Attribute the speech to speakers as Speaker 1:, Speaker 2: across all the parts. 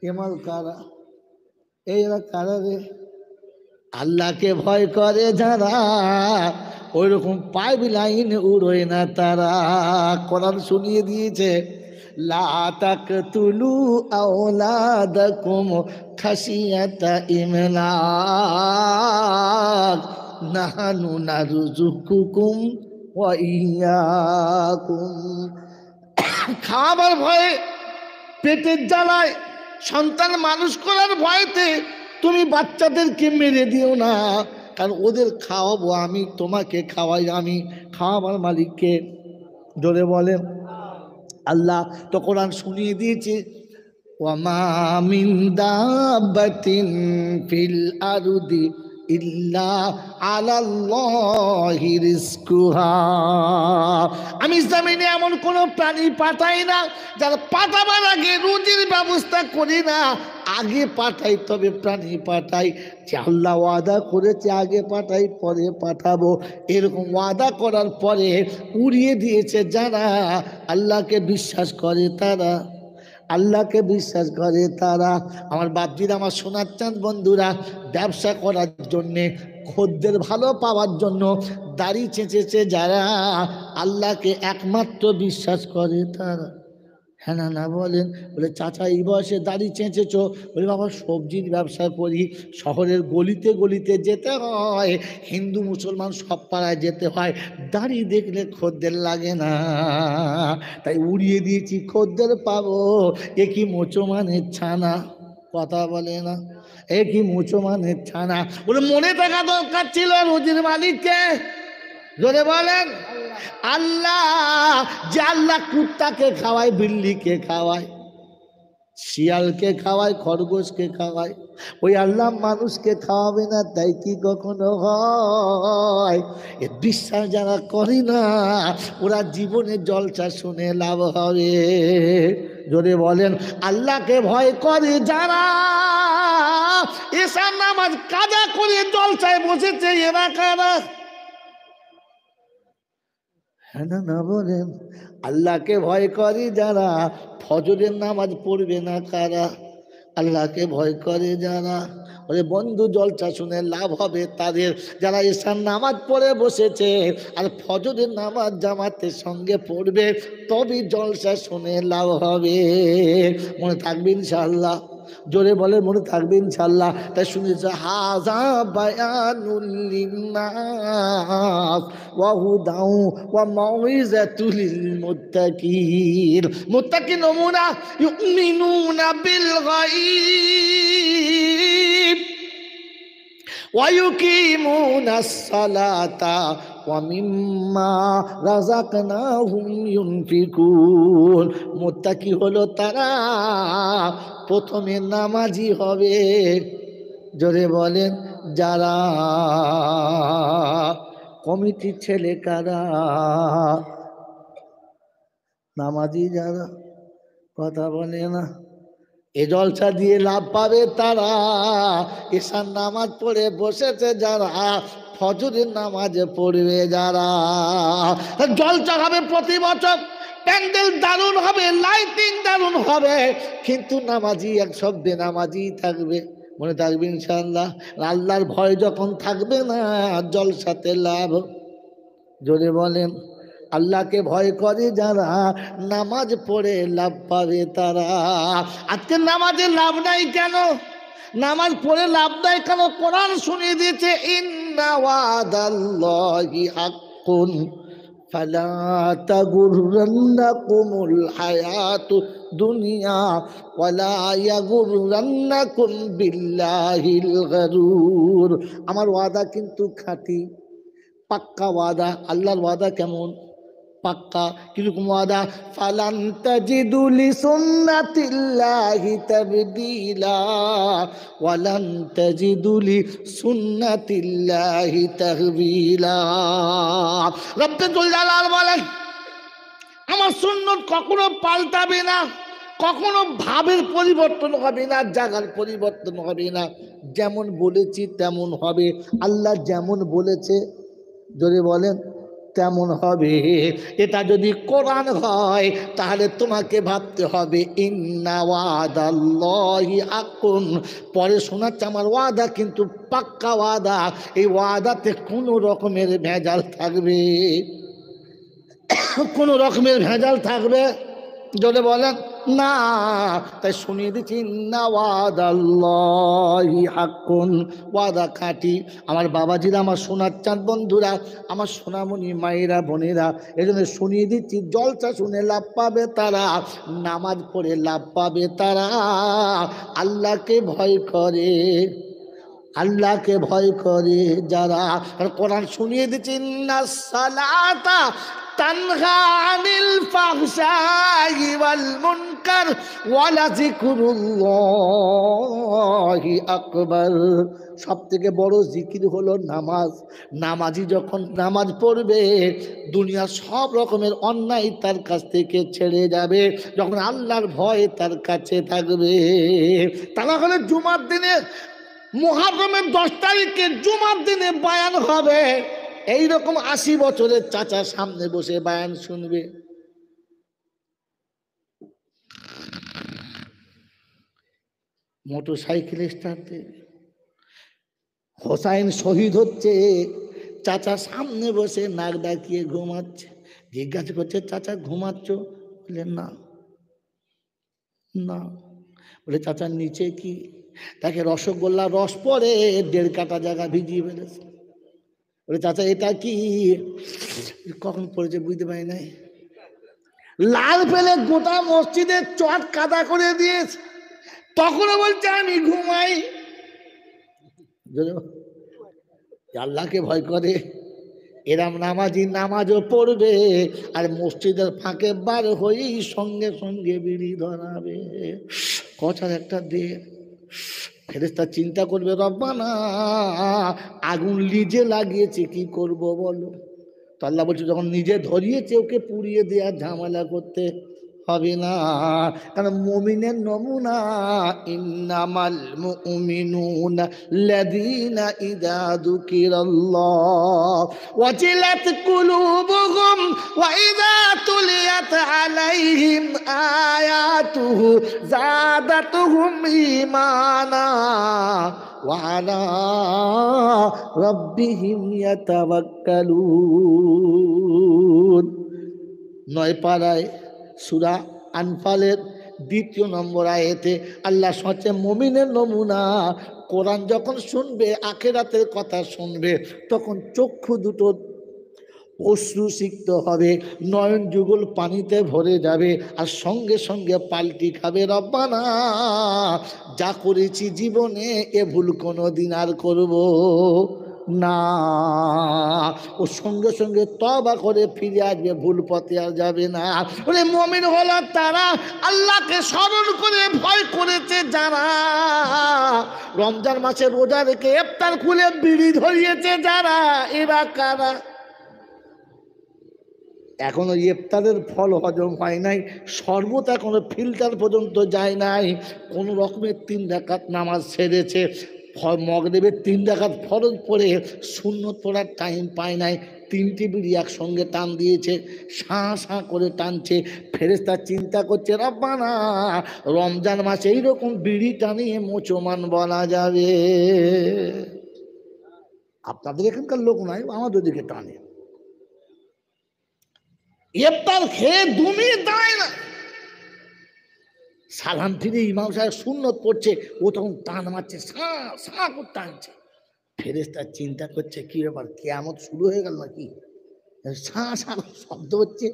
Speaker 1: এমাল কারা, এরা কারা রে? আল্লাহকে ভয় করে যারা ওই রকম পাইপ লাইন উড়োয় না তারা। কোরআন শুনিয়ে দিয়েছে, লা তাকতুলু আওলাদাকুম খাশিয়াতা ইমলাক নাহানু নারযুকুকুম ওয়া ইয়াকুম। খাবার ভয়ে, পেটের জ্বালায়, সন্তান মানুষ করার ভয়তে তুমি বাচ্চাদেরকে মেরে দিও না, কারণ ওদের খাওয়াবো আমি, তোমাকে খাওয়াই আমি, খাওয়াবার মালিককে। জোরে বলেন আল্লাহ। তো কোরআন শুনিয়ে দিয়েছে, ওয়ামা মিন দাব্বাতিন ফিল আরদি ইল্লা আলাল্লাহি রিজকুহা। আমি জমিনে এমন কোনো প্রাণী পাঠাই না যারা পাঠাবার আগে রুজির ব্যবস্থা করি না, আগে পাঠাই তবে প্রাণী পাঠাই। যে আল্লাহ ওয়াদা করেছে আগে পাঠাই পরে পাঠাবো, এরকম ওয়াদা করার পরে উড়িয়ে দিয়েছে যারা আল্লাহকে বিশ্বাস করে তারা, আল্লাহকে বিশ্বাস করে তারা। আমার বাপজিরা, আমার সোনার চাঁদ বন্ধুরা, ব্যবসা করার জন্যে, খদ্দের ভালো পাওয়ার জন্য দাড়ি চেঁচেছে যারা, আল্লাহকে একমাত্র বিশ্বাস করে তারা। হ্যাঁ না না বলেন? বলে চাচা এই বয়সে দাড়ি চেঁচেছ? বলে বাবা সবজির ব্যবসা করি, শহরের গলিতে গলিতে যেতে হয়, হিন্দু মুসলমান সব পাড়ায় যেতে হয়, দাড়ি দেখলে খদ্দের লাগে না, তাই উড়িয়ে দিয়েছি খদ্দের পাবো। এ কি মুসলমানের ছানা, কথা বলে না, এ কি মুসলমানের ছানা। বলে মনে থাকা দরকার ছিল রুজির মালিককে। জোরে বলেন আল্লাহ। যে আল্লাহ কুত্তাকে খাওয়ায়, বিল্লিকে খাওয়ায়, শিয়ালকে খাওয়ায়, খরগোশকে খাওয়ায়, ওই আল্লাহ মানুষকে খাওয়াবে না? তাই কি কখনো হয়? এ বিশ্বাস যারা করে না ওরা জীবনে জলসা শুনে লাভ হবে। জোরে বলেন আল্লাহকে ভয় করে যারা এসার নামাজ কাজা করে জলসায় বসেছে, এরা কারা? হ্যাঁ না না বলেন? আল্লাহকে ভয় করে যারা ফজরের নামাজ পড়বে না কারা? আল্লাহকে ভয় করে যারা। ওরে বন্ধু, জলসা শুনে লাভ হবে তাদের যারা এসার নামাজ পড়ে বসেছে আর ফজরের নামাজ জামাতের সঙ্গে পড়বে, তবে জলসা শুনে লাভ হবে। মনে থাকবে ইনশাআল্লাহ? জোরে বলে মনে থাকবে ইনশাআল্লাহ? তাই শুনেছে, হাযা বায়ানুল লিন্নাস ওয়া হুদাউ ওয়া মাউইযাতুল লিল মুত্তাকিন। মুত্তাকিন নমুনা ইউমিনুনা বিল গায়ব ওয়া ইউকিমুনাস সালাতা ওয়া মিম্মা রাযাকনাহুম ইউনফিকুন। মুত্তাকি হলো তারা প্রথমে নামাজি হবে। জোরে বলেন যারা। কমিটির ছেলে কারা? নামাজি যারা, কথা বলে না। এ জলসা দিয়ে লাভ পাবে তারা এসার নামাজ পড়ে বসেছে যারা, ফজরের নামাজে পড়বে যারা। জলসা হবে প্রতি বছর, প্যান্ডেল দারুণ হবে, লাইটিং দারুণ হবে, কিন্তু নামাজি এক সব বেনামাজি থাকবে। মনে থাকবে ইনশাআল্লাহ? আল্লাহর ভয় যখন থাকবে না, জলসাতে লাভ। জোরে বলেন আল্লাহকে ভয় করে যারা নামাজ পড়ে লাভ পাবে তারা। আজকে নামাজে লাভ নাই কেন? নামাজ পড়ে লাভ নাই কেন? কোরআন শুনিয়ে দিয়েছে, ইন্না ওয়াদাল্লাহি হাক্কুন ফালা তাগুররান্নাকুমুল হায়াতুদ দুনিয়া ওয়ালা ইয়াগুররান্নাকুম বিল্লাহিল গারুর। আমার ওয়াদা কিন্তু খাঁটি, পাক্কা ওয়াদা। আল্লাহর ওয়াদা কেমন? পাক্কা। কিরকম ওয়াদা? ফালান তাজিদু লিসুন্নাতিল্লাহি তাবদীলা ওয়ালান তাজিদু লিসুন্নাতিল্লাহি তাহবিলা। রব্বুল জালাল বলেন, আমার সুন্নত কখনো পাল্টাবে না, কখনো ভাবের পরিবর্তন হবে না, জায়গার পরিবর্তন হবে না। যেমন বলেছি তেমন হবে। আল্লাহ যেমন বলেছে, জোরে বলেন, তেমন হবে। এটা যদি কোরআন হয় তাহলে তোমাকে ভাবতে হবে ইন্না ওয়াদাল্লাহি হাক্কুন। পরে শোনাচ্ছে আমার ওয়াদা কিন্তু পাক্কা ওয়াদা, এই ওয়াদাতে কোনো রকমের ভেজাল থাকবে, কোনো রকমের ভেজাল থাকবে যদি বলেন না। তাই শুনিয়ে দিচ্ছি ইন্না ওয়াদাল্লাহি হাক্কুন, ওয়াদা খাঁটি। আমার বাবাজিরা, আমার সোনার চাঁদ বন্ধুরা, আমার সোনামণি মায়েরা বোনেরা, এই জন্য শুনিয়ে দিচ্ছি জলসা শুনে লাভ পাবে তারা, নামাজ পড়ে লাভ পাবে তারা, আল্লাহকে ভয় করে, আল্লাহকে ভয় করে যারা। কোরআন শুনিয়ে দিচ্ছি ইন্নাস সালাতা তানহা আনিল ফাহশাই ওয়াল মুনকার ওয়া লাযিকরুল্লাহি আকবার। সবথেকে বড় জিকির হলো নামাজ। নামাজি যখন নামাজ পড়বে দুনিয়ার সব রকমের অন্যায় তার কাছ থেকে ছেড়ে যাবে, যখন আল্লাহর ভয় তার কাছে থাকবে। তারা হলে জুমার দিনে, মুহররমের 10 তারিখে জুমার দিনে বায়ান হবে, এইরকম 80 বছরের চাচা সামনে বসে বায়ান শুনবে। মোটর সাইকেল স্টার্ট দেবে, হোসাইন শহীদ হচ্ছে, চাচা সামনে বসে নাক ডাকিয়ে ঘুমাচ্ছে। জিজ্ঞাসা করছে চাচা ঘুমাচ্ছ? বললেন না। না। বলে চাচার নিচে কি? তাকে রসগোল্লা রস পরে 1.5 কাটা জায়গা ভিজিয়ে ফেলেছে। বলে চাচা এটা কি? কখন পড়েছে বুঝতে পারি নাই। লাল পেলে গোটা মসজিদের চট কাদা করে দিয়েছে, তখনও বলছে আমি ঘুমাই। আল্লাহকে ভয় করে এরাম নামাজি নামাজও পড়বে, আর মসজিদের ফাঁকে বার হয়েই সঙ্গে সঙ্গে বিড়ি ধরাবে। কথার একটা দে, ফেরেশতা চিন্তা করবে রব্বানা আগুন নিজে লাগিয়েছে কি করব বলো। তো আল্লাহ বলছে যখন নিজে ধরিয়েছে ওকে পুড়িয়ে দেওয়ার ঝামেলা করতে হবে না। কারণ মুমিনের নমুনা ইন্নামাল মুমিনুনা লাযীনা ইযা যুকিরাল্লাহ ওয়াজিলাত কুলুবুহুম ওয়া ইযা তুলিয়াত আলাইহিম আয়াতুহু যাদাতুহুম ঈমানা ওয়া আলা রাব্বিহিম ইয়াতাওয়াক্কালুন। 9 পারায় সূরা আনফালের 2 নম্বর আয়াতে আল্লাহ সচে মুমিনের নমুনা। কোরআন যখন শুনবে, আখিরাতের কথা শুনবে, তখন চক্ষু দুটো অশ্রু সিক্ত হবে, নয়ন যুগল পানিতে ভরে যাবে, আর সঙ্গে সঙ্গে পাল্টি খাবে রব্বানা যা করেছি জীবনে এ ভুল কোনো দিন আর করব না। ও সঙ্গে সঙ্গে তওবা করে ফিরে আসবে, ভুল পথে আর যাবে না। বলে মুমিন হলো তারা আল্লাহকে স্মরণ করে ভয় করেছে যারা, রমজান মাসে রোজা রেখে ইফতার খুলে বিড়ি ধরিয়েছে যারা, এরা কারা? এখনো ইফতারের ফল হজম হয় নাই, শরবত এখনো ফিল্টার পর্যন্ত যায় নাই, কোন রকমের 3 রাকাত নামাজ ছেড়েছে, মগরিবের 3 রাকাত ফরজ পড়ে সুন্নত পড়ার টাইম পায় নাই, 3টি বিড়ি একসঙ্গে টান দিয়েছে, শাঁ শাঁ করে টানছে। ফেরেশতা চিন্তা করছে রব্বানা রমজান মাসে এইরকম বিড়ি টানিয়ে মুসলমান বলা যাবে? আপনাদের এখানকার লোক নাই, আমাদের দিকে টানে। ইফতার খেয়ে 2 মিনিট দাঁড়ায় না, সালাম ফিরে ইমাম সাহেব সুন্নত পড়ছে, ও তখন টান মারছে, সাঁ সাঁ করে টানছে। ফেরেশতা চিন্তা করছে কি ব্যাপার, কিয়ামত শুরু হয়ে গেল নাকি? সাঁ সাঁ শব্দ হচ্ছে,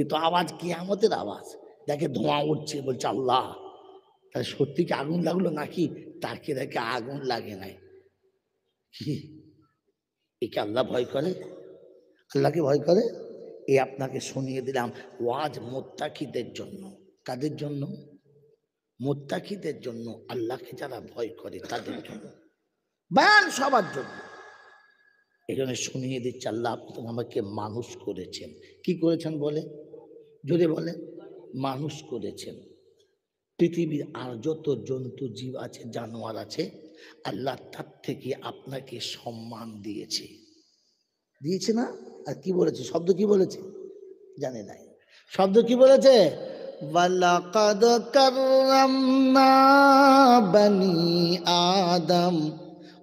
Speaker 1: এ তো আওয়াজ কিয়ামতের আওয়াজ। দেখে ধোঁয়া উঠছে, বলছে আল্লাহ তাহলে সত্যি কি আগুন লাগলো নাকি? তাকে দেখে আগুন লাগে নাই। কি একে আল্লাহ ভয় করে? আল্লাহকে ভয় করে? এ আপনাকে শুনিয়ে দিলাম ওয়াজ মুত্তাকিদের জন্য। কাদের জন্য? মুত্তাকিদের জন্য, আল্লাহকে যারা ভয় করে তাদের জন্য, বয়ান সবার জন্য। এখানে শুনিয়ে দিচ্ছে আল্লাহ আপনি আমাকে মানুষ করেছেন। কি করেছেন বলে? জোরে বলে। মানুষ করেছেন। পৃথিবীর আর যত জন্তু জীব আছে, জানোয়ার আছে, আল্লাহ তার থেকে আপনাকে সম্মান দিয়েছে। দিয়েছে না? আর কি বলেছে, শব্দ কি বলেছে জানে নাই। শব্দ কি বলেছে? ওয়ালাকাদ কাররামনা বনি আদম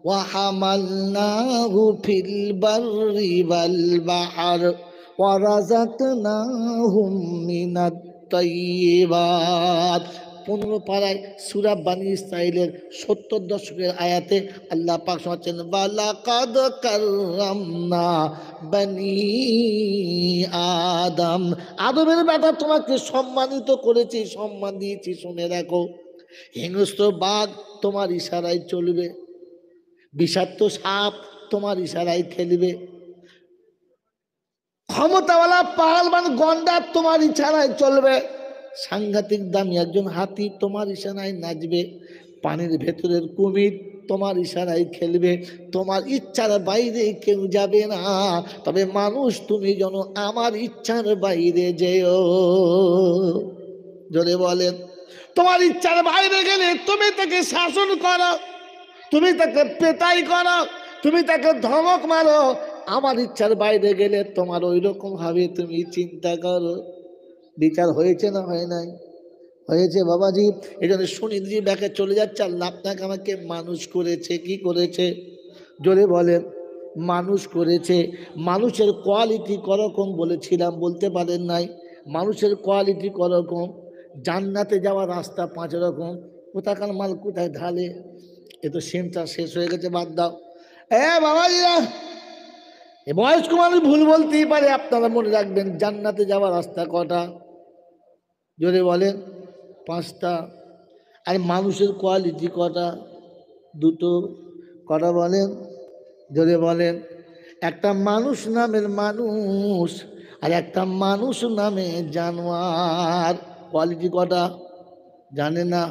Speaker 1: ওয়া হামালনাহু ফিল বাররি ওয়াল বাহর ওয়া রাযাকনাহুম মিনাত তাইয়্যিবাত। 15 পারায় সূরা বানী ইসরাঈলের 70 দশকের আয়াতে আল্লাহ পাক শোনাচ্ছেন, ওয়ালাকাদ কাররামনা বনি আদম, আদমের বেটা তোমাকে সম্মানিত করেছি, সম্মান দিয়েছি। শুনে রাখো, হিংস্র বাঘ তোমার ইশারায় চলবে, বিষাক্ত সাপ তোমার ইশারায় খেলবে, ক্ষমতাওয়ালা পাহালবান গন্ডার তোমার ইশারায় চলবে, সাংঘাতিক দামি একজন হাতি তোমার ইশারায় নাচবে, পানির ভেতরের কুমির তোমার ইশারায় খেলবে। তোমার ইচ্ছার বাইরে কেউ যাবে না, তবে মানুষ তুমি যেন আমার ইচ্ছার বাইরে যেও। জোরে বলেন। তোমার ইচ্ছার বাইরে গেলে তুমি তাকে শাসন করো, তুমি তাকে পেটাই করো, তুমি তাকে ধমক মারো। আমার ইচ্ছার বাইরে গেলে তোমার ওই রকম ভাবে তুমি চিন্তা করো। বিচার হয়েছে না হয় নাই? হয়েছে বাবাজি। এই জন্য সুনিধি ব্যাকে চলে যাচ্ছে। আল্লাহ আপনাকে আমাকে মানুষ করেছে। কি করেছে? জোরে বলেন। মানুষ করেছে। মানুষের কোয়ালিটি করকম বলেছিলাম, বলতে পারেন নাই? মানুষের কোয়ালিটি করকম। জান্নাতে যাওয়ার রাস্তা 5 রকম। কোথাকার মাল কোথায় ঢালে, এ তো সেন্টার শেষ হয়ে গেছে, বাদ দাও। বাবাজিরা, এ বয়স্ক মানুষ ভুল বলতেই পারে, আপনারা মনে রাখবেন জান্নাতে যাওয়ার রাস্তা কটা? জোরে বলেন। 5টা। আর মানুষের কোয়ালিটি কটা? 2টো। কটা বলেন? জোরে বলেন। একটা মানুষ নামের মানুষ, আর একটা মানুষ নামে জানোয়ার। কোয়ালিটি কটা জানে না?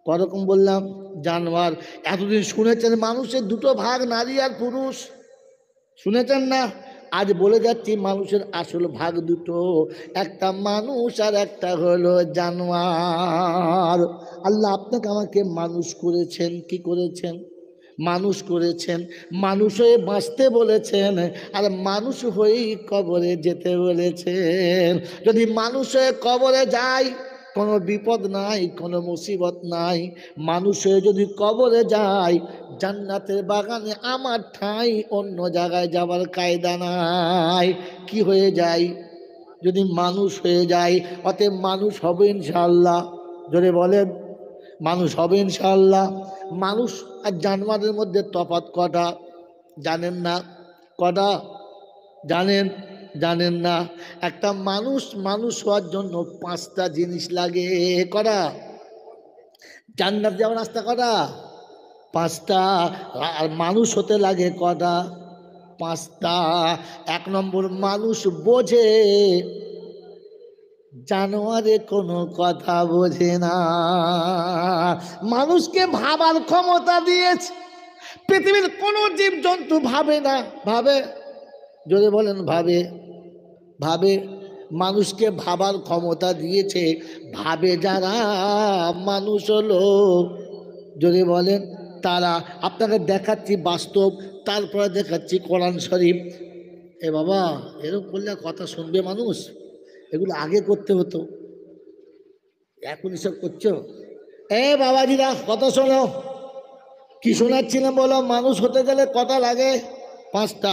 Speaker 1: করকম বললাম? জানোয়ার। এতদিন শুনেছেন মানুষের 2টো ভাগ, নারী আর পুরুষ, শুনেছেন না? আজ বলে যাচ্ছি মানুষের আসল ভাগ 2টো, একটা মানুষ আর একটা হলো জানোয়ার। আল্লাহ আপনাকে আমাকে মানুষ করেছেন। কি করেছেন? মানুষ করেছেন। মানুষ হয়ে বাঁচতে বলেছেন, আর মানুষ হয়েই কবরে যেতে বলেছেন। যদি মানুষ হয়ে কবরে যায় কোনো বিপদ নাই, কোনো মুসিবত নাই। মানুষ হয়ে যদি কবরে যায়, জান্নাতের বাগানে আমার ঠাঁই, অন্য জায়গায় যাবার কায়দা নাই। কি হয়ে যায়? যদি মানুষ হয়ে যায়। অতএব মানুষ হবে ইনশাআল্লাহ। জোরে বলেন। মানুষ হবে ইনশাআল্লাহ। মানুষ আর জানোয়ারের মধ্যে তফাৎ কটা জানেন না? কটা জানেন? জানেন না। একটা মানুষ মানুষ হওয়ার জন্য 5টা জিনিস লাগে। কটা? জান্নাত যাওয়ার রাস্তা কটা? 5টা। আর মানুষ হতে লাগে কটা? 5টা। 1 নম্বর, মানুষ বোঝে, জানোয়ারে কোনো কথা বোঝে না। মানুষকে ভাবার ক্ষমতা দিয়েছে। পৃথিবীর কোনো জীব জন্তু ভাবে না। ভাবে? যদি বলেন ভাবে? ভাবে। মানুষকে ভাবার ক্ষমতা দিয়েছে। ভাবে যারা মানুষ হলো, যদি বলেন তারা। আপনাকে দেখাচ্ছি বাস্তব, তারপরে দেখাচ্ছি কোরআন শরীফ। এ বাবা, এরকম করলে কথা শুনবে মানুষ? এগুলো আগে করতে হতো, এখন এসব করছো? বাবাজিরা কথা শোনো। কি শোনাচ্ছিলাম বলো? মানুষ হতে গেলে কটা লাগে? 5টা।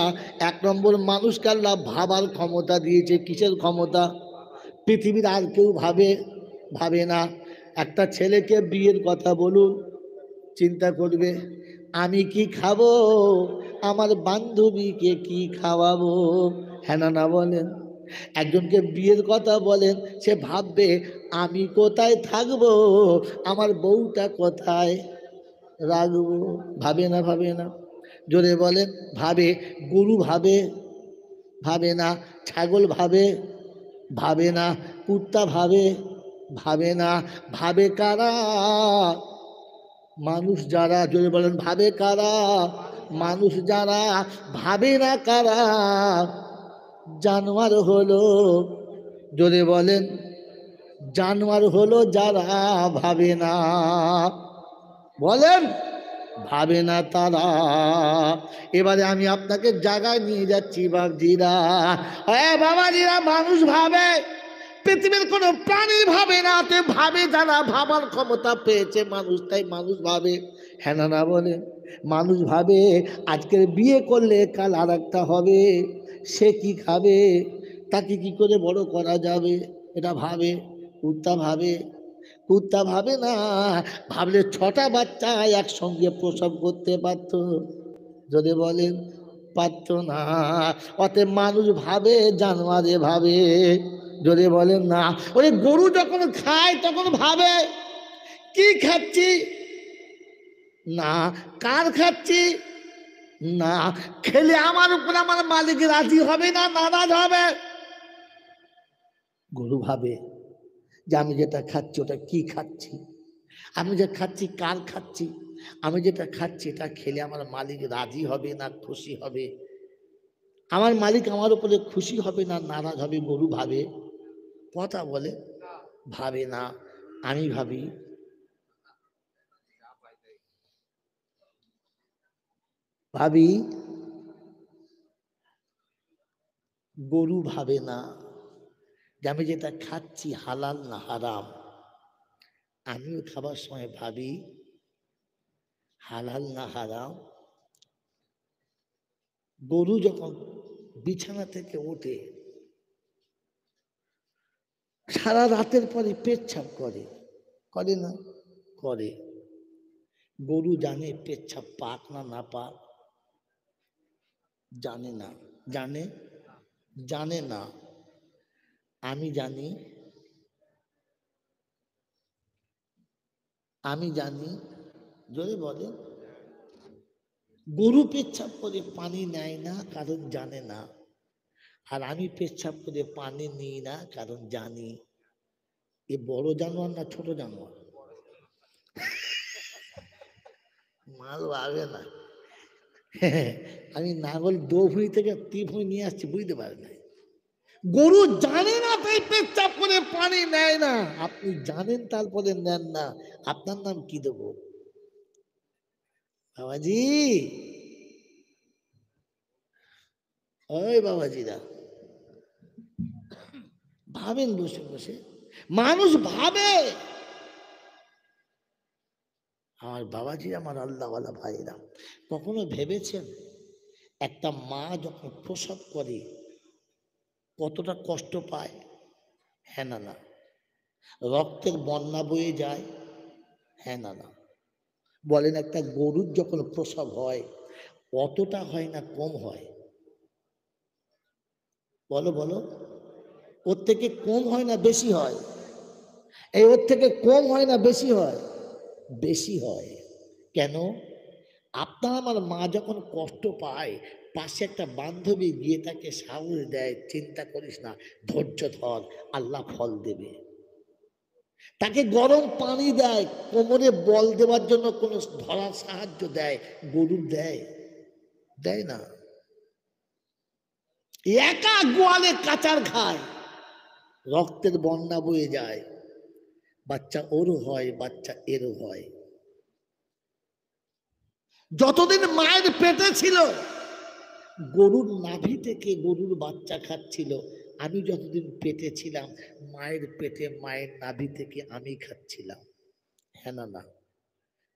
Speaker 1: 1 নম্বর, মানুষকে আল্লাহ ভাবার ক্ষমতা দিয়েছে। কিসের ক্ষমতা? পৃথিবীর আর কেউ ভাবে? ভাবে না। একটা ছেলেকে বিয়ের কথা বলুন, চিন্তা করবে আমি কি খাবো, আমার বান্ধবীকে কি খাওয়াবো। হ্যাঁ না না বলেন? একজনকে বিয়ের কথা বলেন, সে ভাববে আমি কোথায় থাকবো, আমার বউটা কোথায় রাখবো। ভাবে না? ভাবে না? জোরে বলেন। ভাবে। গরু ভাবে? ভাবে না। ছাগল ভাবে? ভাবে না। কুত্তা ভাবে? ভাবে না। ভাবে কারা? মানুষ যারা। জোরে বলেন, ভাবে কারা? মানুষ যারা। ভাবে না কারা? জানোয়ার হলো। জোরে বলেন। জানোয়ার হলো যারা ভাবে না। বলেন। ভাবে না তারা। এবারে আমি আপনাকে জায়গায় নিয়ে যাচ্ছি বাবজিরা। হ্যাঁ বাবাজিরা, মানুষ ভাবে, পৃথিবীর কোনো প্রাণী ভাবে না। তে ভাবে যারা ভাবার ক্ষমতা পেয়েছে মানুষ, তাই মানুষ ভাবে। হ্যাঁ না বলে মানুষ ভাবে আজকের বিয়ে করলে কাল আর একটা হবে, সে কি খাবে, তাকে কি করে বড় করা যাবে, এটা ভাবে। কুত্তা ভাবে? কুত্তা ভাবে না। ভাবলে 6টা বাচ্চা একসঙ্গে প্রসব করতে পারত? যদি বলেন পারত না। অতএব মানুষ ভাবে, জানোয়ারে ভাবে। যদি বলেন না। ওই গরু যখন খায় তখন ভাবে কি খাচ্ছি, না কার খাচ্ছি, না খেলে আমার উপর আমার মালিক রাজি হবে না নারাজ হবে। গরু ভাবে যে আমি যেটা খাচ্ছি ওটা কি খাচ্ছি, আমি যে খাচ্ছি কার খাচ্ছি, আমি যেটা খাচ্ছি এটা খেলে আমার মালিক রাজি হবে না খুশি হবে, আমার মালিক আমার উপরে খুশি হবে না নারাজ হবে। গরু ভাবে? কথা বলে ভাবে না। আমি ভাবি, ভাবি গরু ভাবে না যে আমি যেটা খাচ্ছি হালাল না হারাম। আমিও খাবার সময় ভাবি হালাল না হারাম। গরু যখন বিছানা থেকে ওঠে সারা রাতের পরে পেচ্ছাপ করে, করে না? করে। গরু জানে পেচ্ছাপ পাক না না পাক? জানে না। জানে? জানে না। আমি জানি, আমি জানি। যদি বলে গরু পেচ্ছাপ করে পানি নেয় না কারণ জানে না, আর আমি পেচ্ছাপ করে পানি নিই না কারণ জানি। এ বড় জানোয়ার না ছোট জানোয়ার? মাল ভাবে না। আমি নাগল দোভুঁই থেকে তীভুঁই নিয়ে আসছি, বুঝতে পারে না। গরু জানে না তাই পেচ্ছাপ করে পানি নেয় না। আপনি জানেন তারপরে নেন না, আপনার নাম কি দেব বাবাজি? ওই বাবাজিরা ভাবেন বসে বসে, মানুষ ভাবে। আমার বাবাজি, আমার আল্লাহওয়ালা ভাইরা, কখনো ভেবেছেন একটা মা যখন প্রসব করে কতটা কষ্ট পায়? হ্যাঁ না না? রক্তের বন্যা বয়ে যায়? হ্যাঁ না না? বলেন একটা গরুর যখন প্রসব হয় অতটা হয় না কম হয়? বলো বলো। ওর থেকে কম হয় না বেশি হয়? এই ওর থেকে কম হয় না বেশি হয়? বেশি হয়। কেন? আপনার আমার মা যখন কষ্ট পায় পাশে একটা বান্ধবী গিয়ে তাকে সাহস দেয়, চিন্তা করিস না, ধৈর্য ধর, আল্লাহ ফল দেবে। তাকে গরম পানি দেয়, কোমরে বল দেওয়ার জন্য কোনো ধরার সাহায্য দেয়। গরুর দেয়? দেয় না। একা গোয়ালে কাচার খায়, রক্তের বন্যা বয়ে যায়, বাচ্চা ওরও হয় বাচ্চা এরও হয়। যতদিন মায়ের পেটে ছিল গরুর নাভি থেকে গরুর বাচ্চা খাচ্ছিল, আমি যতদিন পেটে ছিলাম মায়ের পেটে মায়ের নাভি থেকে আমি খাচ্ছিলাম। হ্যাঁ না না?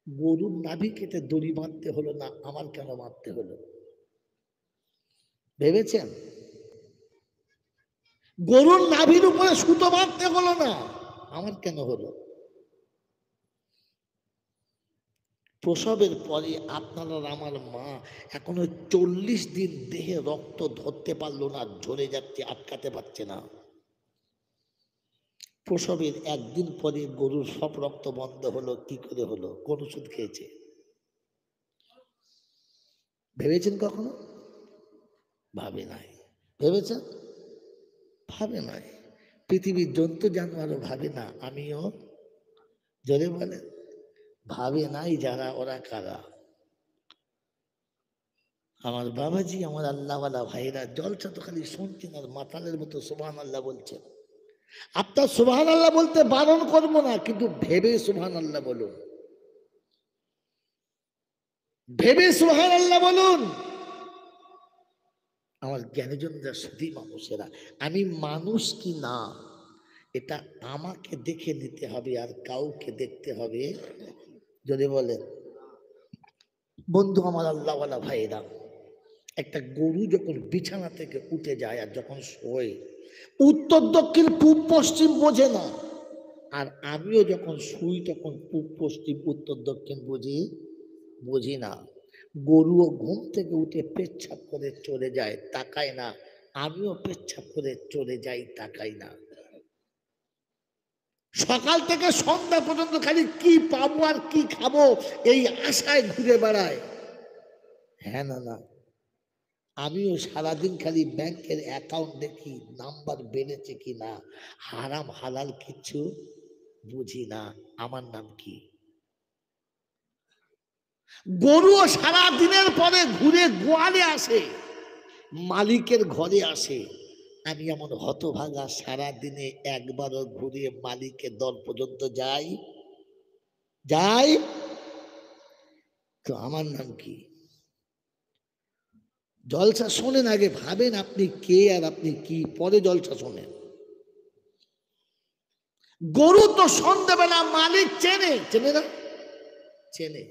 Speaker 1: গরুর নাভি কেটে দড়ি বাঁধতে হলো না, আমার কেন বাঁধতে হলো? ভেবেছেন? গরুর নাভির উপরে সুতো বাঁধতে হলো না, আমার কেন হলো? প্রসবের পরে আপনার আর আমার মা এখনো 40 দিন দেহে রক্ত ধরতে পারলো না, ঝরে যাচ্ছে, আটকাতে পারছে না। প্রসবের একদিন পরে গরুর সব রক্ত বন্ধ হলো। কি করে হলো? কোন ওষুধ খেয়েছে? ভেবেছেন কখনো? ভাবে নাই। ভেবেছেন? ভাবে নাই। পৃথিবীর জন্তু জানোয়ারও ভাবে না, আমিও। জোরে বলেন ভাবে নাই যারা, ওরা কারা? আমার বাবাজি, আমার আল্লাহওয়ালা ভাইরা, জলসা তো খালি শুনছেন আর মাতালের মতো সুবহান আল্লাহ বলছেন। আপনার সুবহান আল্লাহ বলতে বারণ করবো না, কিন্তু ভেবে সুবহান আল্লাহ বলুন। ভেবে সুবহানাল্লাহ বলুন। আমার জ্ঞানীজনরা শুধু মানুষেরা, আমি মানুষ কি না এটা আমাকে দেখে নিতে হবে, আর কাউকে দেখতে হবে যদি বলে। বন্ধু আমার আল্লাহওয়ালা ভাইরা, একটা গরু যখন বিছানা থেকে উঠে যায় আর যখন শোয়, উত্তর দক্ষিণ পূব পশ্চিম বোঝে না। আর আমিও যখন শুই তখন পূব পশ্চিম উত্তর দক্ষিণ বুঝি না। গরুও ঘুম থেকে উঠে পেচ্ছাপ করে চলে যায়, তাকায় না। আমিও পেচ্ছাপ করে চলে যাই, তাকাই না। সকাল থেকে সন্ধ্যা পর্যন্ত খালি কি পাবো আর কি খাবো এই আশায় ঘুরে বেড়ায়। হ্যাঁ না না, আমিও সারাদিন খালি ব্যাংকের অ্যাকাউন্ট দেখি নাম্বার বেড়েছে কি না, হারাম হালাল কিছু বুঝি না। আমার নাম কি? গরুও সারা দিনের পরে ঘুরে গোয়ালে আসে, মালিকের ঘরে আসে। আমি এমন হতভাগা, সারা দিনে একবারও ঘুরে মালিকের দর পর্যন্ত যাই তো আমার নাম কি? জলসা শোনেন, আগে ভাবেন আপনি কে আর আপনি কি, পরে জলসা শোনেন। গরু তো সন্ধ্যাবেলা মালিক চেনে না? চেনে।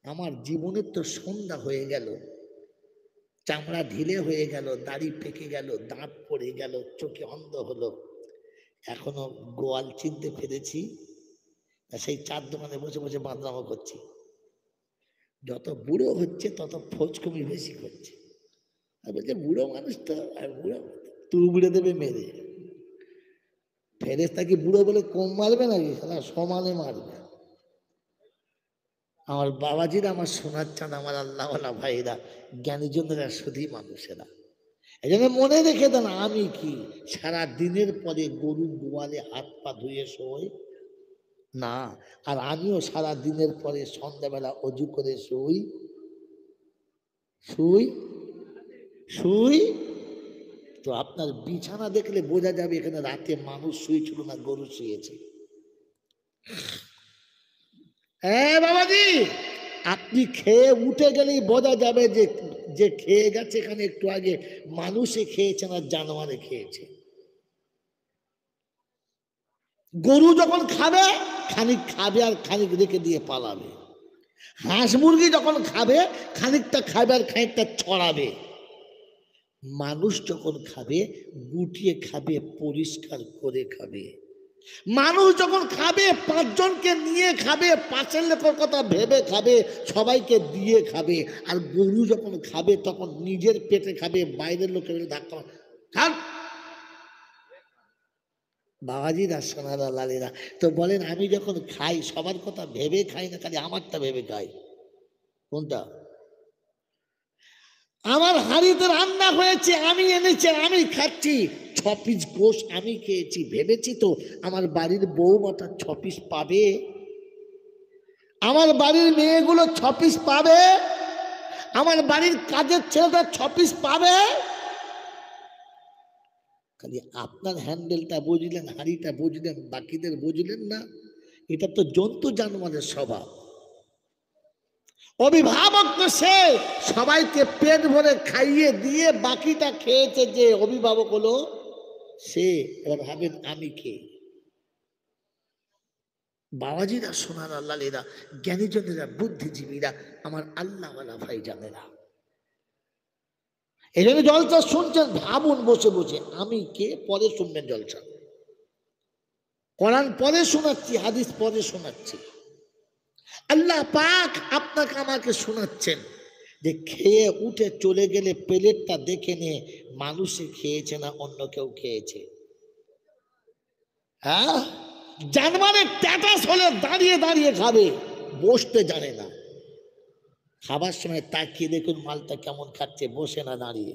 Speaker 1: আমার জীবনের তো সন্ধ্যা হয়ে গেল, চামড়া ঢিলে হয়ে গেল, দাড়ি পেকে গেল, দাঁত পড়ে গেল, চোখে অন্ধ হলো, এখনো গোয়াল চিনতে পেরেছি। সেই চার দোকানে বসে বসে বাঁদরামো করছি। যত বুড়ো হচ্ছে তত ফোজকমি বেশি করছে। আর বলছে বুড়ো মানুষ তো, আর বুড়ো তুড়ে দেবে মেরে। ফেরেশতা কি বুড়ো বলে কম মারবে নাকি? সারা সমানে মারবে। আমার বাবাজিরা, আমার সোনার চাঁদ, আমার আল্লাহওয়ালা ভাইরা, জ্ঞানীজনরা শুধুই মানুষেরা। এই জন্য মনে রেখে দেন, আমি কি সারা দিনের পরে গরু গোয়ালে হাত পা ধুয়ে শোয় না? আর আমিও সারা দিনের পরে সন্ধ্যাবেলা অজু করে শুই শুই শুই তো আপনার বিছানা দেখলে বোঝা যাবে এখানে রাতে মানুষ শুয়েছিল না গরু শুয়েছে। হ্যাঁ বাবাজি, আপনি খেয়ে উঠে গেলেই বোঝা যাবে যে যে খেয়ে গেছে এখানে একটু আগে মানুষে খেয়েছে না জানোয়ারে খেয়েছে। গরু যখন খাবে খানিক খাবে আর খানিক রেখে দিয়ে পালাবে। হাঁস মুরগি যখন খাবে খানিকটা খাবে আর খানিকটা ছড়াবে। মানুষ যখন খাবে গুটিয়ে খাবে, পরিষ্কার করে খাবে। মানুষ যখন খাবে পাঁচজনকে নিয়ে খাবে, পাশের লোকের কথা ভেবে খাবে, সবাইকে দিয়ে খাবে। আর গরু যখন খাবে তখন নিজের পেটে খাবে, বাইরের লোকের ধাক্কা খান। বাবাজিরা, সোনারা, লালেরা, তো বলেন আমি যখন খাই সবার কথা ভেবে খাই না, খালি আমারটা ভেবে খাই? কোনটা? আমার হাঁড়িতে রান্না হয়েছে, আমি এনেছি, আমি খাচ্ছি, 6 পিস গোশ আমি খেয়েছি, ভেবেছি তো আমার বাড়ির বউমাটা 6 পিস পাবে, আমার বাড়ির মেয়েগুলো 6 পিস পাবে, আমার বাড়ির কাজের ছেলেটা 6 পিস পাবে। খালি আপনার হ্যান্ডেলটা বুঝলেন, হাঁড়িটা বুঝলেন, বাকিদের বুঝলেন না। এটা তো জন্তু জানোয়ারের স্বভাব। অভিভাবক তো সে সবাইকে পেট ভরে খাইয়ে দিয়ে বাকিটা খেয়েছে, যে অভিভাবক হলো সে। এবার ভাবেন আমি কে? বাবাজিরা, সোনার আল্লাহরা, জ্ঞানীজনেরা, বুদ্ধিজীবীরা, আমার আল্লাহওয়ালা ভাই জানেরা, এই জন্য জলসা শুনছেন, ভাবুন বসে বসে আমি কে। পরে শুনবেন জলসা, কোরআন পরে শোনাচ্ছি, হাদিস পরে শোনাচ্ছি। আল্লাহ পাক আপনাকে আমাকে শোনাচ্ছেন যে খেয়ে উঠে চলে গেলে প্লেটটা দেখে নিয়ে মানুষে খেয়েছে না অন্য কেউ খেয়েছে। হ্যাঁ, জানোয়ারের ট্যাটাস হলে দাঁড়িয়ে দাঁড়িয়ে খাবে, বসতে জানে না। খাবার সময় তাকিয়ে দেখুন মালটা কেমন খাচ্ছে, বসে না দাঁড়িয়ে।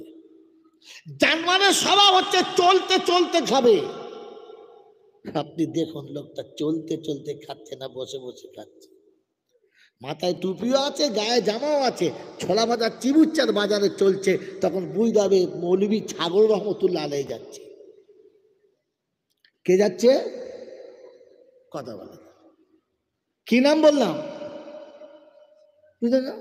Speaker 1: জানোয়ারের স্বভাব হচ্ছে চলতে চলতে খাবে। আপনি দেখুন লোকটা চলতে চলতে খাচ্ছে না বসে বসে খাচ্ছে। মাথায় টুপিও আছে, গায়ে জামাও আছে, ছোলা ভাজা চিবুচ্চার বাজারে চলছে, তখন বুঝাবে মৌলভী ছাগল রহমতুল্লাহ আলাই যাচ্ছে। কে যাচ্ছে? কথা বলে কি নাম বললাম? বুঝলেন না?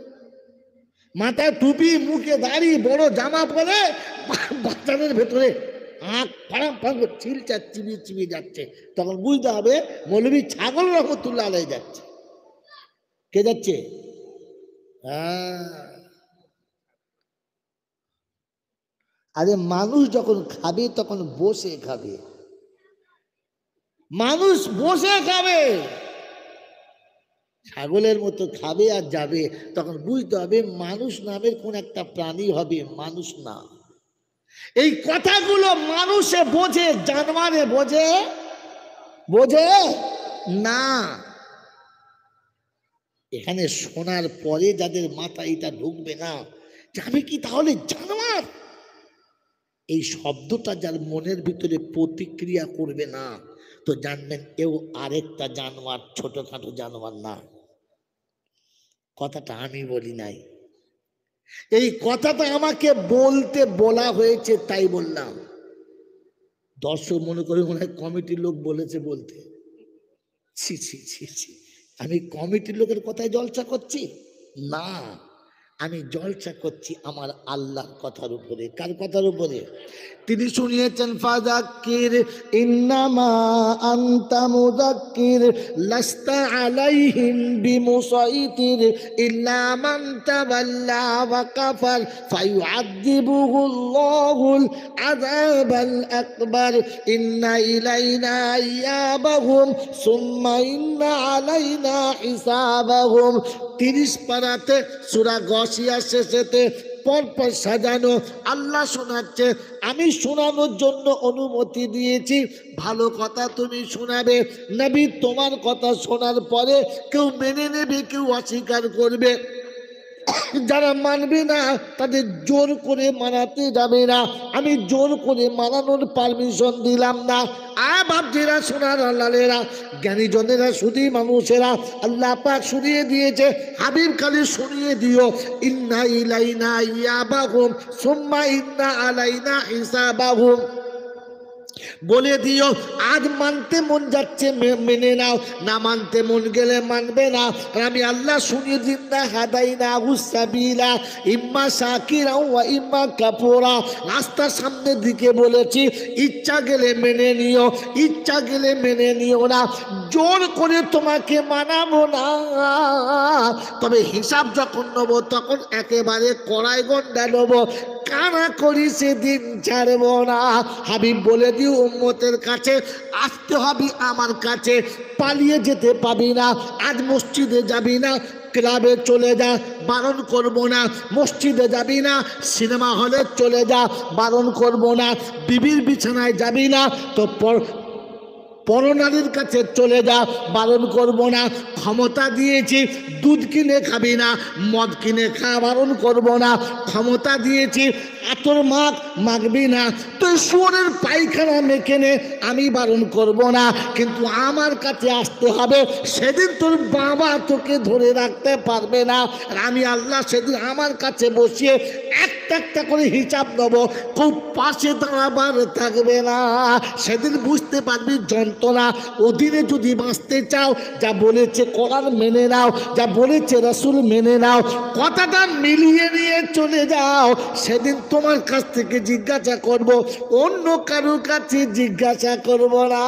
Speaker 1: মাথায় টুপি, মুখে দাড়ি, বড় জামা পরে বাচ্চাদের ভেতরে আঁক ফাড়াম ফাড়াম চিলচা চিবিয়ে চিবিয়ে যাচ্ছে, তখন বুঝতে হবে মৌলভী ছাগল রহমতুল্লাহ আলাইহি যাচ্ছে। কে যাচ্ছে? আরে মানুষ যখন খাবে তখন বসে খাবে, মানুষ বসে খাবে, ছাগলের মতো খাবে আর যাবে। তখন বুঝতে হবে মানুষ নামের কোন একটা প্রাণী হবে, মানুষ না। এই কথাগুলো মানুষে বোঝে, জানোয়ারে বোঝে বোঝে না। এখানে শোনার পরে যাদের মাথায় এটা ঢুকবে না যে আমি কি তাহলে জানোয়ার, এই শব্দটা যার মনের ভিতরে প্রতিক্রিয়া করবে না, তো জানবেন এও আরেকটা জানোয়ার, ছোটখাটো জানোয়ার না। কথাটা আমি বলি নাই, এই কথাটা আমাকে বলতে বলা হয়েছে, তাই বললাম। দর্শক মনে করে মনে হয় কমিটির লোক বলেছে বলতে। ছি ছি ছি ছি, আমি কমিটির লোকের কথায় জলসা করছি না, আমি জলসা করছি আমার আল্লাহর কথার উপরে। কার কথার উপরে? তিনি শুনিয়েছেন ফাযাক্কির ইন্নামা আনতা মুযাক্কির লাস্তা আলাইহিম বিমুসাইতির ইল্লা মান তাওয়াল্লা ওয়া কাফার ফায়ুআযিবুহুল্লাহুল আযাবাল আকবার ইন্না ইলাইনা ইয়াবাহুম সুম্মা ইন্না আলাইনা হিসাবাহুম। 30 পারাতে সূরা গাশিয়া শেষেতে পরপর সাজানো আল্লাহ শোনাচ্ছে, আমি শোনানোর জন্য অনুমতি দিয়েছি, ভালো কথা তুমি শোনাবে। নবী তোমার কথা শোনার পরে কেউ মেনে নেবে, কেউ অস্বীকার করবে। যারা মানবে না তাদের জোর করে মানাতে যাবে না, আমি জোর করে মানানোর পারমিশন দিলাম না। ভাবছিরা সোনার আল্লাহেরা, জ্ঞানীজনেরা, শুধু মানুষেরা, আল্লাহ পাক শুনিয়ে দিয়েছে, হাবিব খালি শুনিয়ে দিও ইন্না ইলাইনা ইয়াবাহুম সুম্মা ইন্না আলাইনা হিসাবাহুম। বলে দিও আজ মানতে মন যাচ্ছে মেনে নাও, না মানতে মন গেলে মানবে না। আর আমি আল্লাহ শুনিয়ে দিন না হাদাইনা হুসাবিলা ইম্মা শাকিরা ওয়া ইম্মা কাফুরা। রাস্তার সামনের দিকে বলেছি, ইচ্ছা গেলে মেনে নিও, ইচ্ছা গেলে মেনে নিও না, জোর করে তোমাকে মানাবো না। তবে হিসাব যখন নেবো তখন একেবারে কড়াই গন্ডা নেবো, কানা করি সেদিন ছাড়বো না। হাবিব বলে দিও উম্মতের কাছে আসতে হবে আমার কাছে, পালিয়ে যেতে পাবি না। আজ মসজিদে যাবি না, ক্লাবে চলে যা, বারণ করবো না। মসজিদে যাবি না, সিনেমা হলে চলে যা, বারণ করবো না। বিবির বিছানায় যাবি না, তো পরনারীর কাছে চলে যা, বারণ করবো না। ক্ষমতা দিয়েছি, দুধ কিনে খাবি না, মদ কিনে খাওয়া বারণ করবো না। ক্ষমতা দিয়েছি, আতর মাখবি না, তুই শুয়োরের পায়খানা মেখে নে, আমি বারণ করবো না। কিন্তু আমার কাছে আসতে হবে, সেদিন তোর বাবা তোকে ধরে রাখতে পারবে না। আর আমি আল্লাহ সেদিন আমার কাছে বসিয়ে একটা একটা করে হিসাব নেবো, খুব পাশে দাঁড়াবার থাকবে না। সেদিন বুঝতে পারবি যন্ত্রণা। অধীনে যদি বাঁচতে চাও, যা বলেছে কোরআন মেনে নাও, যা বলেছে রাসূল মেনে নাও, কথাটা মিলিয়ে নিয়ে চলে যাও। সেদিন তোমার কাছ থেকে জিজ্ঞাসা করব, অন্য কারোর কাছে জিজ্ঞাসা করব না।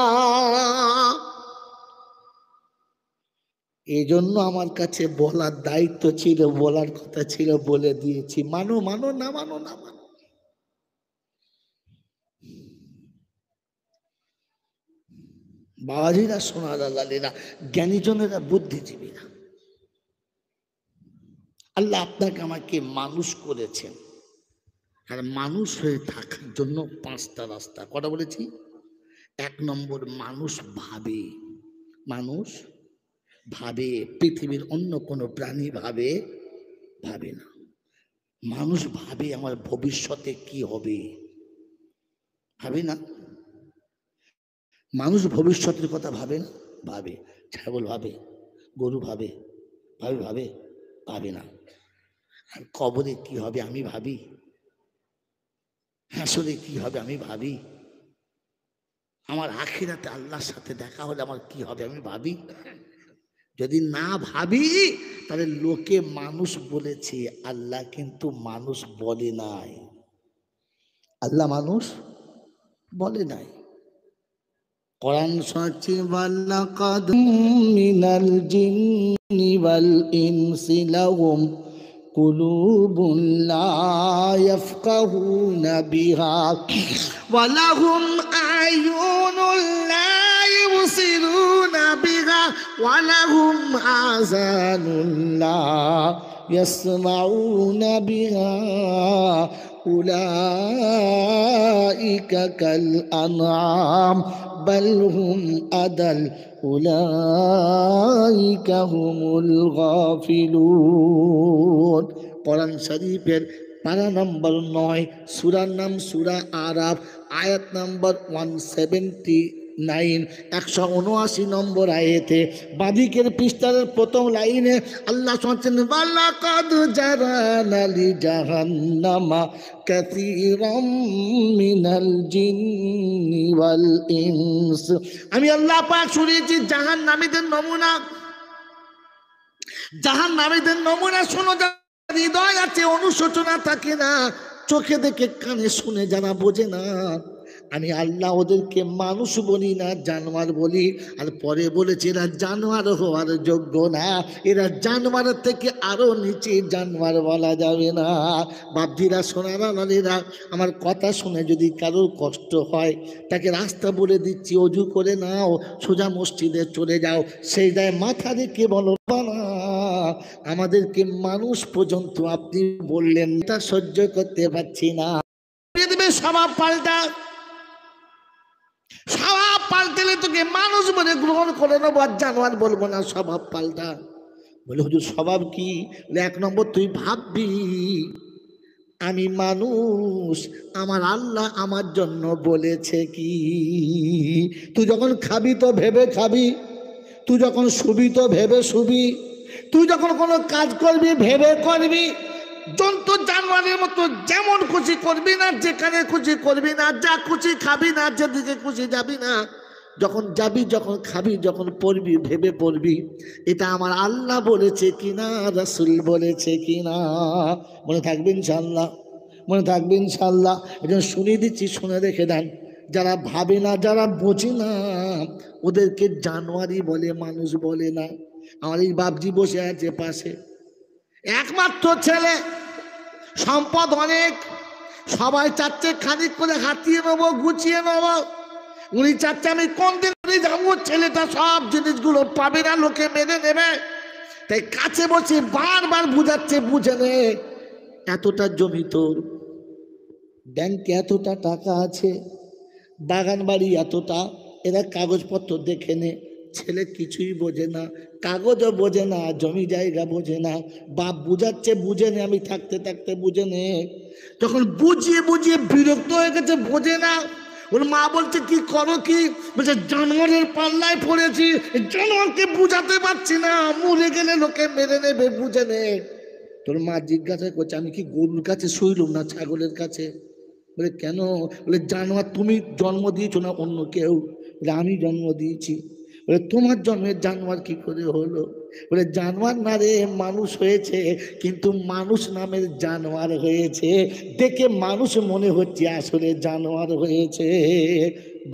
Speaker 1: এই জন্য আমার কাছে বলার দায়িত্ব ছিল, বলার কথা ছিল, বলে দিয়েছি। মানো মানো, না মানো না মানো। বাবাজিরা, সোনারা, লালেরা, জ্ঞানীজনেরা, বুদ্ধিজীবীরা, আল্লাহ আপনাকে আমাকে মানুষ করেছেন, আর মানুষ হয়ে থাকার জন্য 5টা রাস্তা। কটা বলেছি? 1 নম্বর, মানুষ ভাবে। মানুষ ভাবে, পৃথিবীর অন্য কোনো প্রাণী ভাবে না। মানুষ ভাবে আমার ভবিষ্যতে কি হবে, ভাবে না। মানুষ ভবিষ্যতের কথা ভাবে না, ভাবে। ছাগল ভাবে, গরু ভাবে, ভাবে না। আর কবরে কি হবে আমি ভাবি, হাসরে কি হবে আমি ভাবি, আমার আখিরাতে আল্লাহর সাথে দেখা হলে আমার কি হবে আমি ভাবি। যদি না ভাবি তাহলে লোকে মানুষ বলেছে, আল্লাহ কিন্তু মানুষ বলে নাই। আল্লাহ মানুষ বলে নাই। কোরআন শোনাচ্ছি, ওয়ালাকাদ মিনাল জিন্নি ওয়াল ইনসি লাহুম কুলুবুন লা ইয়াফকাহুনা বিহা ওয়া লাহুম আ'য়ুনুন লা ইউবসিরুনা বিহা ওয়া লাহুম আযানুন লা ইয়াসমাউনা বিহা উলাইকা কাল আনআম বাল হুম আদাল উলাইকা হুমুল গাফিলুন। কোরআন শরীফের পারা নম্বর 9, সূরার নাম সূরা আরাফ, আয়াত নম্বর 179, 179 নম্বর আয়াতে বাদিকের পৃষ্ঠার প্রথম লাইনে আল্লাহ শুনছেন, ওয়ালাকাদ জারানা লি জাহান্নামা কাসীরাম মিনাল জিন্নি ওয়াল ইনস। আমি আল্লাহ পাক শুনিয়েছি জাহান্নামীদের নমুনা। জাহান্নামীদের নমুনা শোনো, হৃদয় আছে, অনুশোচনা থাকে না, চোখে দেখে কানে শুনে যারা বোঝে না। আমি আল্লাহ ওদেরকে মানুষ বলি না, জানোয়ার বলি। আর পরে বলেছে এরা জানোয়ার হওয়ার যোগ্য না, এরা জানোয়ারের থেকে আরো নিচে জানোয়ার বলা যাবে না। বাপজিরা, সোনারা, নারীরা, আমার কথা শুনে যদি কারোর কষ্ট হয় তাকে রাস্তা বলে দিচ্ছি, অজু করে নাও, সোজা মসজিদে চলে যাও, সেই দায় মাথা রেখে বলো না আমাদেরকে মানুষ পর্যন্ত আপনি বললেন তা সহ্য করতে পারছি না। স্বভাব পাল্টা, স্বভাব পাল্টালে তোকে মানুষ বলে গ্রহণ করে নেবো, আর জানোয়ার বলবো না। স্বভাব পাল্টা। বলে হুজুর স্বভাব কি? এক নম্বর, তুই ভাববি আমি মানুষ, আমার আল্লাহ আমার জন্য বলেছে কি। তুই যখন খাবি তো ভেবে খাবি, তুই যখন শুবি তো ভেবে শুবি, তুই যখন কোনো কাজ করবি ভেবে করবি। জন্তু জানোয়ারের মতো যেমন খুশি করবি না, যেখানে খুশি করবি না, যা খুশি খাবি না, যেদিকে খুশি যাবি না। যখন যাবি, যখন খাবি, যখন পড়বি ভেবে পড়বি এটা আমার আল্লাহ বলেছে কিনা, রাসূল বলেছে কিনা। মনে থাকবে ইনশাআল্লাহ, মনে থাকবে ইনশাআল্লাহ। এজন্য শুনিয়ে দিচ্ছি, শুনে রেখে দেন। যারা ভাবে না, যারা বোঝে না, ওদেরকে জানোয়ারই বলে, মানুষ বলে না। আমার এই বাপজি বসে আছে পাশে, একমাত্র ছেলে, সম্পদ অনেক, সবাই চাচ্ছে খানিক করে হাতিয়ে নেবো, গুছিয়ে নেবো। উনি চাচ্ছে আমি কোন দিন যাবো, ছেলেটা সব জিনিসগুলো পাবে না, লোকে মেনে নেবে। তাই কাছে বসে বারবার বুঝাচ্ছে, বুঝে নে, এতটা জমি তোর, ব্যাংকে এতটা টাকা আছে, বাগান বাড়ি এতটা, এরা কাগজপত্র দেখে নে। ছেলে কিছুই বোঝে না, কাগজও বোঝে না, জমি জায়গা বোঝে না। বাপ বুঝাচ্ছে, বুঝে নে, আমি থাকতে থাকতে বুঝে নে। যখন বুঝিয়ে বুঝিয়ে বিরক্ত হয়ে গেছে, বোঝে না। ওর মা বলছে কি করো কি, বলছে জানোয়ারের পাল্লায় পড়েছি, জানোয়ারকে বুঝাতে পারছি না, মরে গেলে লোকে মেরে নেবে, বুঝে নে। তোর মা জিজ্ঞাসা করছে আমি কি গরুর কাছে শুইলুম না ছাগলের কাছে? বলে কেন? বলে জানোয়ার তুমি জন্ম দিয়েছো না অন্য কেউ? বলে আমি জন্ম দিয়েছি। বলে তোমার জন্মের জানোয়ার কি করে হলো? বলে জানোয়ার না রে, মানুষ হয়েছে, কিন্তু মানুষ নামের জানোয়ার হয়েছে, দেখে মানুষ মনে হচ্ছে, আসলে জানোয়ার হয়েছে।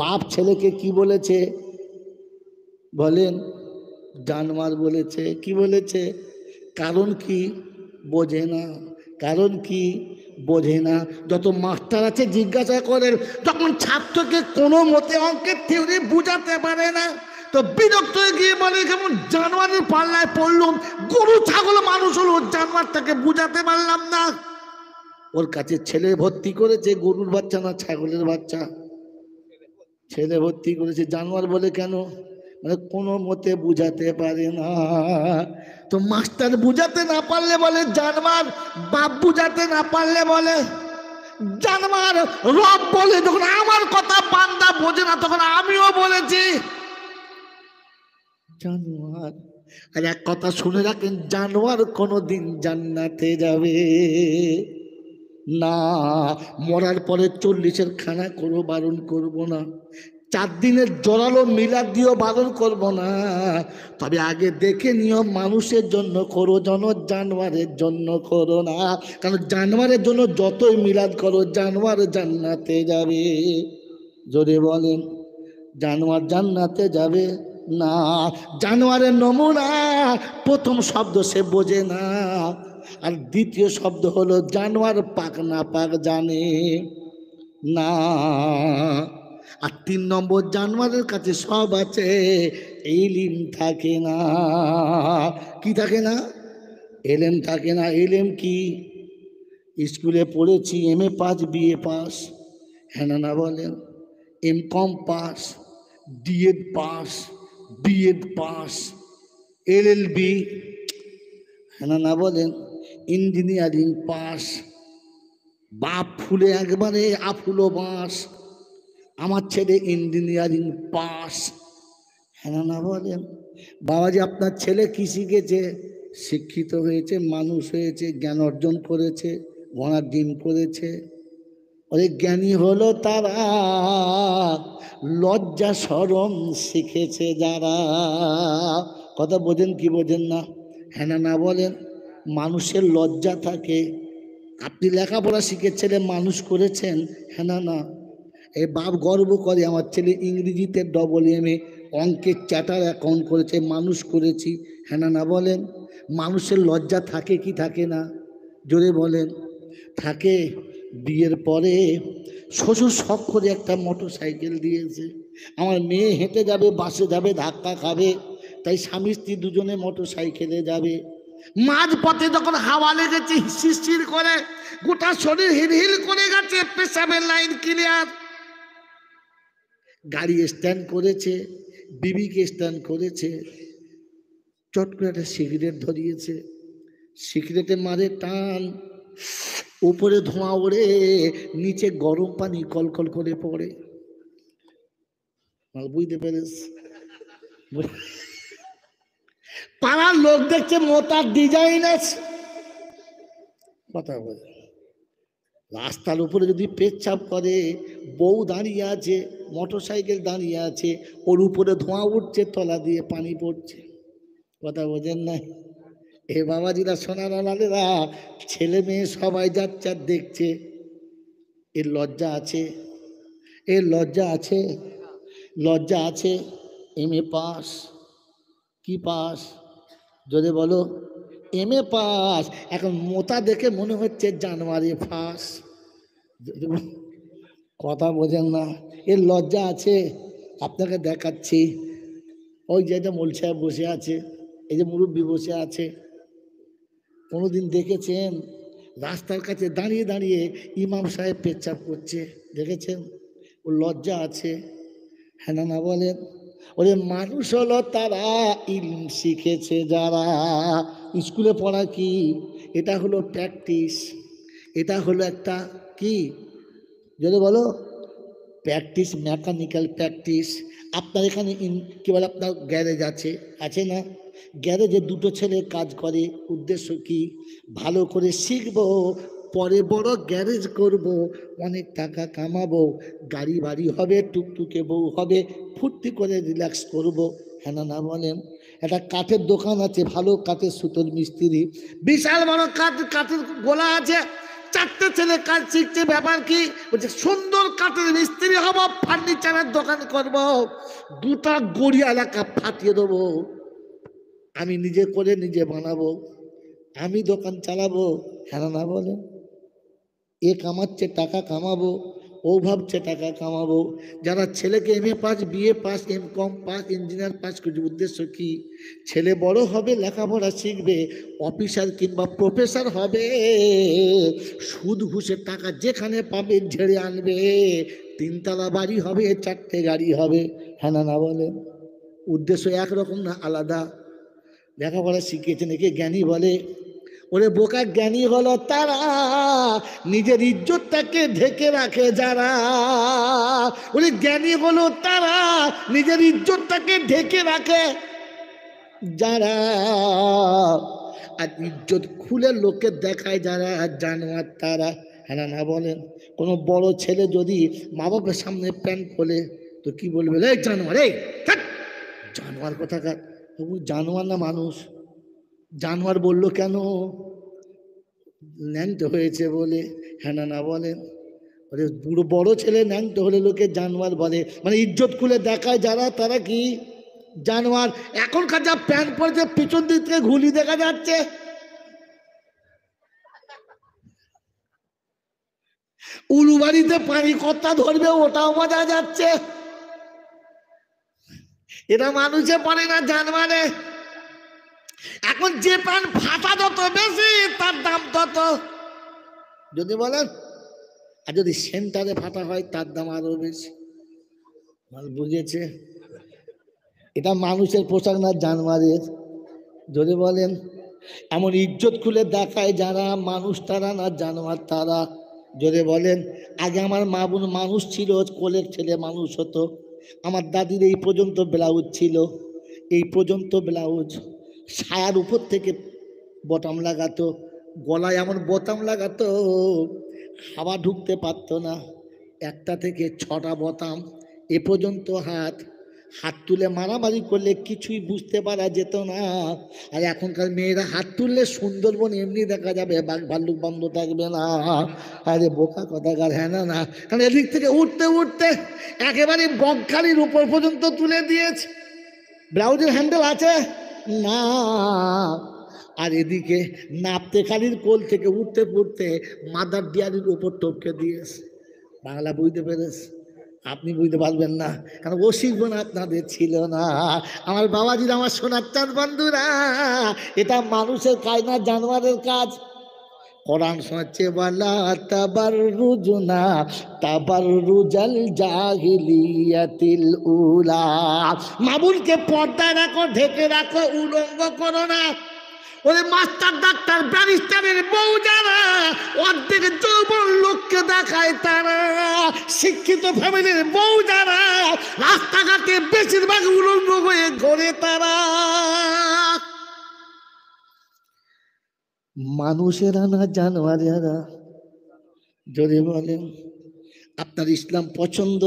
Speaker 1: বাপ ছেলেকে কি বলেছে বলেন? জানোয়ার বলেছে। কি বলেছে? কারণ কি? বোঝে না। কারণ কি? বোঝে না। যত মাস্টার আছে জিজ্ঞাসা করেন, যখন ছাত্রকে কোনো মতে অঙ্কের থিওরি বুঝাতে পারে না তো বিরক্ত হয়ে গিয়ে বলে কেমন জানোয়ারের পাল্লায় পড়লুম, গরু ছাগল মানুষ হলো, জানোয়ারটাকে বুঝাতে পারলাম না। ওর কাছে ছেলে ভর্তি করেছে, গরুর বাচ্চা না ছাগলের বাচ্চা? ছেলে ভর্তি করেছে। জানোয়ার বলে কেন? মানে কোনো মতে বুঝাতে পারে না। তো মাস্টার বুঝাতে না পারলে বলে জানোয়ার, বাপ বুঝাতে না পারলে বলে জানোয়ার। রব বলে যখন আমার কথা বান্দা বোঝে না, তখন আমিও বলেছি জানোয়ার। আর এক কথা শুনে রাখেন, জানোয়ার কোনোদিন জান্নাতে যাবে না। মরার পরে 40-এর খানা করো, বারণ করবো না। 4 দিনের জোরালো মিলাদ দিয়েও বারণ করব না, তবে আগে দেখে নিও মানুষের জন্য করো, জানোয়ারের জন্য করো না। কারণ জানোয়ারের জন্য যতই মিলাদ করো জানোয়ার জান্নাতে যাবে। জোরে বলেন, জানোয়ার জান্নাতে যাবে না। জানোয়ারের নমুনা প্রথম শব্দ সে বোঝে না, আর দ্বিতীয় শব্দ হলো জানোয়ার পাক না পাক জানে না। আর 3 নম্বর, জানোয়ারের কাছে সব আছে, ইলম থাকে না। কি থাকে না? এলেম থাকে না। এলেম কি? স্কুলে পড়েছি MA পাস, BA পাস, হ্যাঁ না বলেন, MCOM pass, DED pass, BEd pass, LLB, হ্যাঁ না বলেন, ইঞ্জিনিয়ারিং পাস, বাপ ফুলে একবারে আফুলো বাস। আমার ছেলে ইঞ্জিনিয়ারিং পাস, হ্যাঁ না বলেন। বাবাজি আপনার ছেলে কি শিখেছে? শিক্ষিত হয়েছে, মানুষ হয়েছে, জ্ঞান অর্জন করেছে, ঘোড়ার ডিম করেছে। ওই জ্ঞানী হলো তারা, লজ্জা শরম শিখেছে যারা। কথা বোঝেন কি বোঝেন না? হ্যাঁ না বলেন। মানুষের লজ্জা থাকে। আপনি লেখাপড়া শিখেছিলেন, মানুষ করেছেন, হ্যাঁ না। এই বাপ গর্ব করে আমার ছেলে ইংরেজিতে AA, অঙ্কের চ্যাটার অ্যাকাউন্ট করেছে, মানুষ করেছি, হ্যাঁ না বলেন। মানুষের লজ্জা থাকে কি থাকে না? জোরে বলেন। থাকে। বিয়ের পরে শ্বশুর শখ করে একটা মোটর সাইকেল দিয়েছে, আমার মেয়ে হেঁটে যাবে, বাসে যাবে, ধাক্কা খাবে, তাই স্বামী স্ত্রী দুজনে মোটর সাইকেলে যাবে। মাঝ পথে যখন হাওয়া লেগেছে, শিরশির করে গোটা শরীর হিলহিল করে গেছে, পেশাবের লাইন ক্লিয়ার। গাড়ি স্ট্যান্ড করেছে, বিবিকে স্ট্যান্ড করেছে, চট করে একটা সিগারেট ধরিয়েছে, সিগারেটে মারে টান, উপরে ধোঁয়া ওড়ে, নিচে গরম পানি কলকল করে পড়ে। বুঝতে পেরেছ? পাড়ার লোক দেখছে মোতার ডিজাইন আছে। কথা বলে, রাস্তার উপরে যদি পেচ্ছাপ করে, বউ দাঁড়িয়ে আছে, মোটর সাইকেল দাঁড়িয়ে আছে, ওর উপরে ধোঁয়া উঠছে, তলা দিয়ে পানি পড়ছে। কথা বোঝেন না? এ বাবাজিরা, সোনার আলালেরা, ছেলে মেয়ে সবাই যাচ্ছে আর দেখছে। এর লজ্জা আছে? এর লজ্জা আছে? লজ্জা আছে? MA pass. কি পাস? যদি বলো MA পাস। এখন মোতা দেখে মনে হচ্ছে জানুয়ারি ফাঁস। কথা বোঝেন না? এর লজ্জা আছে? আপনাকে দেখাচ্ছি। ওই যে মোল সাহেব বসে আছে, এই যে মুরব্বী বসে আছে, কোনোদিন দেখেছেন রাস্তার কাছে দাঁড়িয়ে দাঁড়িয়ে ইমাম সাহেব পেচ্ছাপ করছে? দেখেছেন? ও লজ্জা আছে, হ্যাঁ না বলেন। ওরে মানুষ হলো তারা, ইলম শিখেছে যারা। স্কুলে পড়া কি? এটা হলো প্র্যাকটিস। এটা হলো একটা কি, যদি বলো প্র্যাকটিস, মেকানিক্যাল প্র্যাকটিস। আপনার এখানে কি বলে, আপনার গ্যারেজ আছে, আছে না? গ্যারেজে 2টো ছেলে কাজ করে, উদ্দেশ্য কি? ভালো করে শিখবো, পরে বড় গ্যারেজ করব, অনেক টাকা কামাবো, গাড়ি বাড়ি হবে, টুকটুকে বউ হবে, ফুর্তি করে রিল্যাক্স করব, হ্যাঁ না বলেন। একটা কাঠের দোকান আছে, ভালো কাঠের সুতোর মিস্ত্রি, বিশাল বড় কাঠের গোলা আছে, 4টে ছেলে কাজ শিখছে। ব্যাপার কি? বলছে সুন্দর কাঠের মিস্ত্রি হব, ফার্নিচারের দোকান করব, 2টা গড়ি এলাকা ফাটিয়ে দেবো, আমি নিজে করে নিজে বানাবো, আমি দোকান চালাবো, হ্যাঁ না বলে। এ কামাচ্ছে টাকা কামাবো, ও ভাবছে টাকা কামাবো। যারা ছেলেকে MA pass, BA pass, MCOM pass, engineer pass করছে, উদ্দেশ্য কি? ছেলে বড় হবে, লেখাপড়া শিখবে, অফিসার কিংবা প্রফেসর হবে, সুদ ঘুষের টাকা যেখানে পাবে ঝেড়ে আনবে, 3তলা বাড়ি হবে, 4টে গাড়ি হবে, হ্যাঁ না বলে। উদ্দেশ্য একরকম না, আলাদা। লেখাপড়া শিখিয়েছেন, একে জ্ঞানী বলে। ওরে বোকা, জ্ঞানী হলো তারা নিজের ইজ্জতটাকে ঢেকে রাখে যারা। ওরে জ্ঞানী হলো তারা নিজের ইজ্জতটাকে ঢেকে রাখে যারা, আর ইজ্জত খুলে লোকে দেখায় যারা, জানোয়ার তারা, হ্যাঁ না বলেন। কোনো বড় ছেলে যদি মা বাবার সামনে প্যান্ট খোলে, তো কি বলবে, এই জানোয়ার, এই ধ্যাৎ, জানোয়ার কোথাকার। তবু জানোয়ার না মানুষ? জানোয়ার বললো কেন? ন্যাংটো হয়েছে বলে। হ্যাঁ না না বলেন? বুড়ো বড় ছেলে ন্যাংটো হলে লোকে জানোয়ার বলে, মানে ইজ্জত খুলে দেখায় যারা, তারা কি জানোয়ার। এখনকার যা প্যান্ট পরেছে পিছন দিক থেকে ঘুলি দেখা যাচ্ছে। উলুবাড়িতে পানি কর্তা ধরবে ওটাও বোঝা যাচ্ছে। এটা মানুষে পড়ে না, জানোয়ারে। এখন যে প্যান্ট ফাটা যত বেশি তার দাম তত, যদি বলেন। আর যদি সেন্টারে ফাটা হয় তার দাম আরো বেশি। মাল বুঝেছে? এটা মানুষের পোশাক না, জানোয়ারের। যদি বলেন। এমন ইজ্জত খুলে দেখায় যারা, মানুষ তারা না জানোয়ার তারা। যদি বলেন। আগে আমার মা বোন মানুষ ছিল, কোলের ছেলে মানুষ হতো। আমার দাদির এই পর্যন্ত ব্লাউজ ছিল, এই পর্যন্ত ব্লাউজ। সায়ার উপর থেকে বটাম লাগাতো, গলায় এমন বোতাম লাগাতো হাওয়া ঢুকতে পারতো না। একটা থেকে 6টা বোতাম, এ পর্যন্ত হাত। হাত তুলে মারামারি করলে কিছুই বুঝতে পারা যেত না। আর এখনকার মেয়েরা হাত তুললে সুন্দরবন এমনি দেখা যাবে, বাঘ ভাল্লুক বন্ধ থাকবে না। আরে বোকা কথাকার। হ্যাঁ না না? কারণ এদিক থেকে উঠতে উঠতে একেবারে বকখালির উপর পর্যন্ত তুলে দিয়েছে। ব্লাউজের হ্যান্ডেল আছে না। আর এদিকে নাপতেখালির কোল থেকে উঠতে পড়তে মাদার ডিয়ারির উপর টপকে দিয়েছে। বাংলা বুঝতে পেরেছে? আপনি বুঝতে পারবেন না, কারণ ও শিখবো না, আপনাদের ছিল না। আমার বাবাজির, আমার সোনার চাঁদ বন্ধুরা, এটা মানুষের কাজ না, জানোয়ারের কাজ। কোরআন শোনাচ্ছে, বলা তাবাররুজনা তাবাররুজাল জাহিলিয়াতিল উলা। মাবুলকে পর্দায় রাখো, ঢেকে রাখো, উলঙ্গ করো না। ওই মাস্টার ডাক্তার ব্যারিস্টারের বউ যারা অর্ধেক যৌবন লোককে দেখায়, তারা শিক্ষিত ফ্যামিলির বউ যারা রাস্তাঘাটে বেশিরভাগ উলঙ্গ হয়ে ঘোরে, তারা মানুষেরা না, জানোয়ারেরা। যদি বলেন আপনার ইসলাম পছন্দ,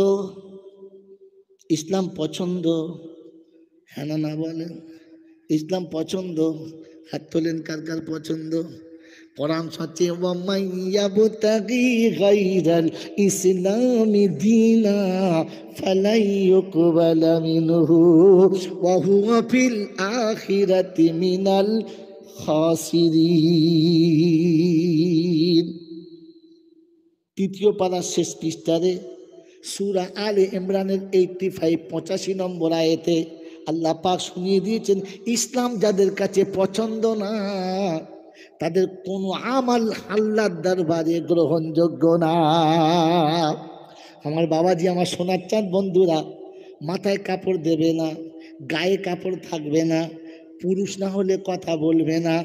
Speaker 1: ইসলাম পছন্দ, হ্যাঁ না না বলেন? ইসলাম পছন্দ, হাত তোলেন কার কার পছন্দ। কোরআন সচ্ছে, ওয়ামাইয়াবতাগি গায়রাল ইসলামি দীনা ফালাই ইউকবালা মিনহু ওয়া হুয়া ফিল আখিরাতি মিনাল খাসিরিন। 3য় পারার শেষ পৃষ্ঠারে সূরা আলে ইমরানের 85 নম্বর আয়াতে আল্লাহ পাক শুনিয়ে দিয়েছেন, ইসলাম যাদের কাছে পছন্দ না, তাদের কোনো আমাল আল্লাহর দরবারে গ্রহণযোগ্য না। আমার বাবাজি, আমার সোনার চাঁদ বন্ধুরা, মাথায় কাপড় দেবে না, গায়ে কাপড় থাকবে না, পুরুষ না হলে কথা বলবে না।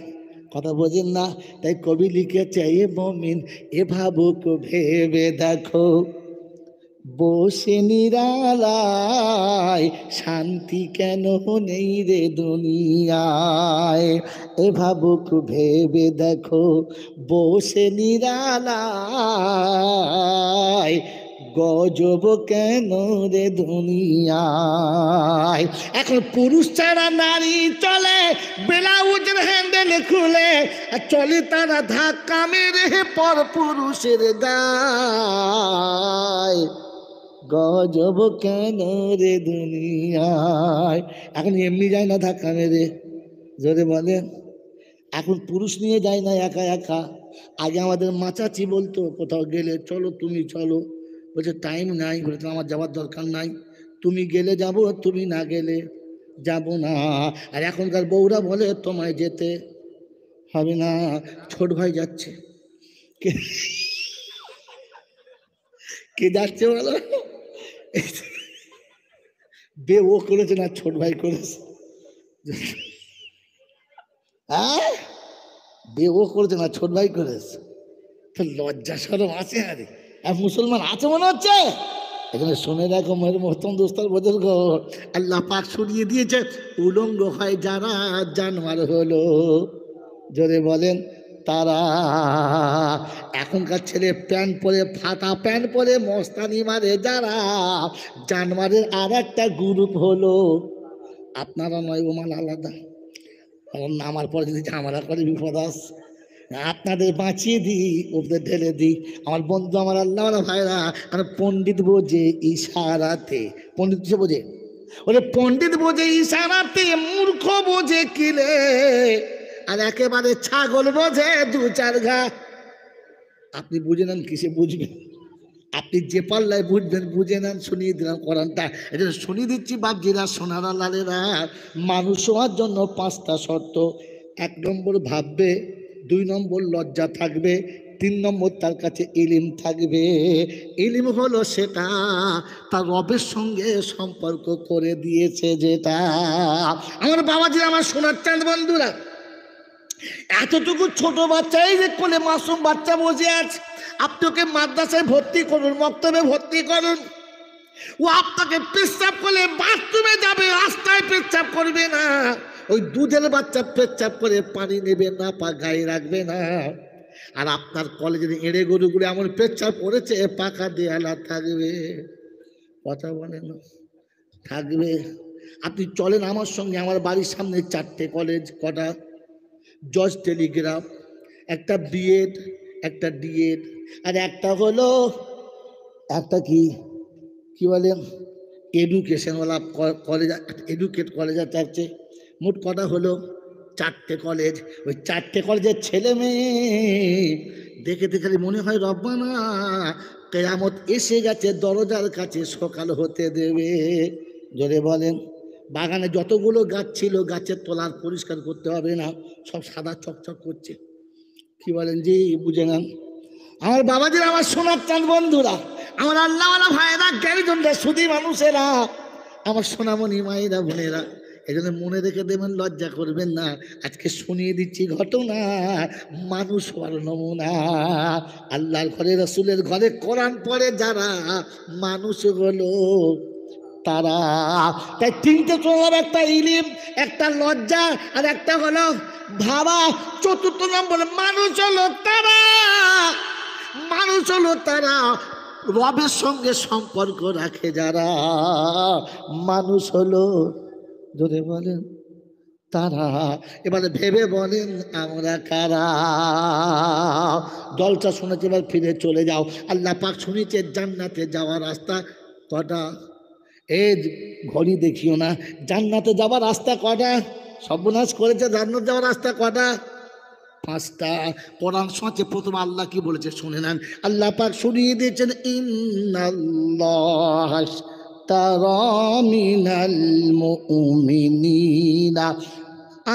Speaker 1: কথা বোঝেন না? তাই কবি লিখেছে, এ মুমিন এ ভাবুক ভেবে দেখো, বসে নিরালায় শান্তি কেন নেই রে দুনিয়ায়। এ ভাবুক ভেবে দেখো, বসে নিরালায় গজব কেন রে দুনিয়ায়। এখন পুরুষ ছাড়া নারী চলে, ব্লাউজের হ্যান্ডেল খুলে চলে তারা ধাক্কা মেরে পর পুরুষের গায়। গজব কেন রে দুনিয়ায়। এখন এমনি যায় না ধাক্কা মেরে, যদি বলেন। এখন পুরুষ নিয়ে যায় না একা একা। আগে আমাদের মাচাচি বলতো, কোথাও গেলে চলো তুমি চলো, বলছে টাইম নাই, বলছে আমার যাওয়ার দরকার নাই, তুমি গেলে যাব, তুমি না গেলে যাব না। আর এখনকার বউরা বলে তোমায় যেতে হবে না, ছোট ভাই যাচ্ছে। কে যাচ্ছে বলো? বে ও করেছে না ছোট ভাই করেছে? হ্যাঁ, বে ও করেছে না ছোট ভাই করেছে? তো লজ্জা সরম আছে? আরে আর মুসলমান আছে মনে হচ্ছে এখানে। শুনে রাখো মেরে মোহতম দোস্তার বুজুর্গ, আল্লাহ পাক শুনিয়ে দিয়েছে, উলঙ্গ হয় যারা জানোয়ার হলো। জোরে বলেন, তারা। এখনকার ছেলে প্যান্ট পরে, ফাটা প্যান্ট পরে মস্তানি মারে যারা, জানমারের আর একটা গ্রুপ হলো। আপনারা নয়, ওমান আলাদা। কারণ নামার পরে যদি ঝামেলা করে বিপদ আসে, আপনাদের বাঁচিয়ে দিই, ওদের ঢেলে দিই। আমার বন্ধু, আমার আল্লাহ ভাইরা, কারণ পণ্ডিত বোঝে ইশারাতে। পণ্ডিত সে বোঝে, ওরে পণ্ডিত বোঝে ইশারাতে, মূর্খ বোঝে কিলে, আর একেবারে ছাগল বোঝে দু চার ঘা। আপনি বুঝে নেন, কিসে বুঝবেন? আপনি যে পাল্লায় বুঝবেন বুঝে নেন। শুনিয়ে দিলাম কোরআনটা, এটা শুনিয়ে দিচ্ছি বাপজিরা, সোনারা লালেরা। মানুষ হওয়ার জন্য 5টা শর্ত। 1 নম্বর ভাববে, 2 নম্বর লজ্জা থাকবে, 3 নম্বর তার কাছে ইলিম থাকবে। ইলিম হলো সেটা তার রবের সঙ্গে সম্পর্ক করে দিয়েছে যেটা। আমার বাবাজিরা, আমার সোনার চাঁদ বন্ধুরা, এতটুকু ছোট বাচ্চা, এই যে কোলে মাসুম বাচ্চা বসে আছে, আপনি ওকে মাদ্রাসায় ভর্তি করুন, মক্তবে ভর্তি করুন, ও আপনাকে পেচ্ছাপ করলে বাথরুমে যাবে, রাস্তায় পেচ্ছাপ করবে না। ওই দুধের বাচ্চা পেচ্ছাপ করে পানি নেবে না, পা গায়ে রাখবে না। আর আপনার কলেজের এড়ে গরুগুলো এমন পেচ্ছাপ করেছে, পাকা দেয়ালা থাকবে। কথা বলে না, থাকবে। আপনি চলেন আমার সঙ্গে, আমার বাড়ির সামনে 4টে কলেজ। কটা? জজ টেলিগ্রাফ, একটা বিএড, একটা ডিএড, আর একটা হলো একটা কি বলে এডুকেশনওয়ালা কলেজ, এডুকেট কলেজ আছে। মোট কটা হলো? 4টে কলেজ। ওই 4টে কলেজের ছেলে মেয়ে দেখে দেখে মনে হয় রব্বানা কিয়ামত এসে গেছে, দরজার কাছে সকাল হতে দেবে। জোরে বলেন। বাগানে যতগুলো গাছ ছিল, গাছের তলার পরিষ্কার করতে হবে না, সব সাদা চকচক করছে। কি বলেন জি? বুঝে নেন। আমার বাবাজিরা, আমার সোনার চাঁদ বন্ধুরা, আমার আল্লাহওয়ালা ভাইয়েরা, জ্ঞানীজনরা, সুধী মানুষেরা, আমার সোনামণি মায়েরা, বোনেরা, এই জন্য মনে রেখে দেবেন, লজ্জা করবেন না। আজকে শুনিয়ে দিচ্ছি ঘটনা, মানুষ হওয়ার নমুনা। আল্লাহর ঘরে, রসুলের ঘরে কোরআন পড়ে যারা, মানুষ হলো তারা। তাই 3টে চলার, একটা ইলিম, একটা লজ্জা, আর একটা হলো ভাবা। 4র্থ নম্বর মানুষ হলো তারা, মানুষ হলো তারা রবের সঙ্গে সম্পর্ক রাখে যারা। মানুষ হলো, ধরে বলেন, তারা। এবারে ভেবে বলেন আমরা কারা? দলটা শুনেছে, এবার ফিরে চলে যাও। আল্লাহ পাক শুনেছে জান্নাতে যাওয়ার রাস্তা কটা? এই ঘড়ি দেখিও না, জান্নাতে যাওয়ার রাস্তা কটা? সর্বনাশ করেছে, জান্নাত যাওয়ার রাস্তা কটা? 5টা। কোরআন শোনাচ্ছে, প্রথম আল্লাহ কি বলেছে শুনে নেন। আল্লাহ পাক শুনিয়ে দিয়েছেন, ইন্নাল্লাহ আশতারা মিনাল মুমিনিনা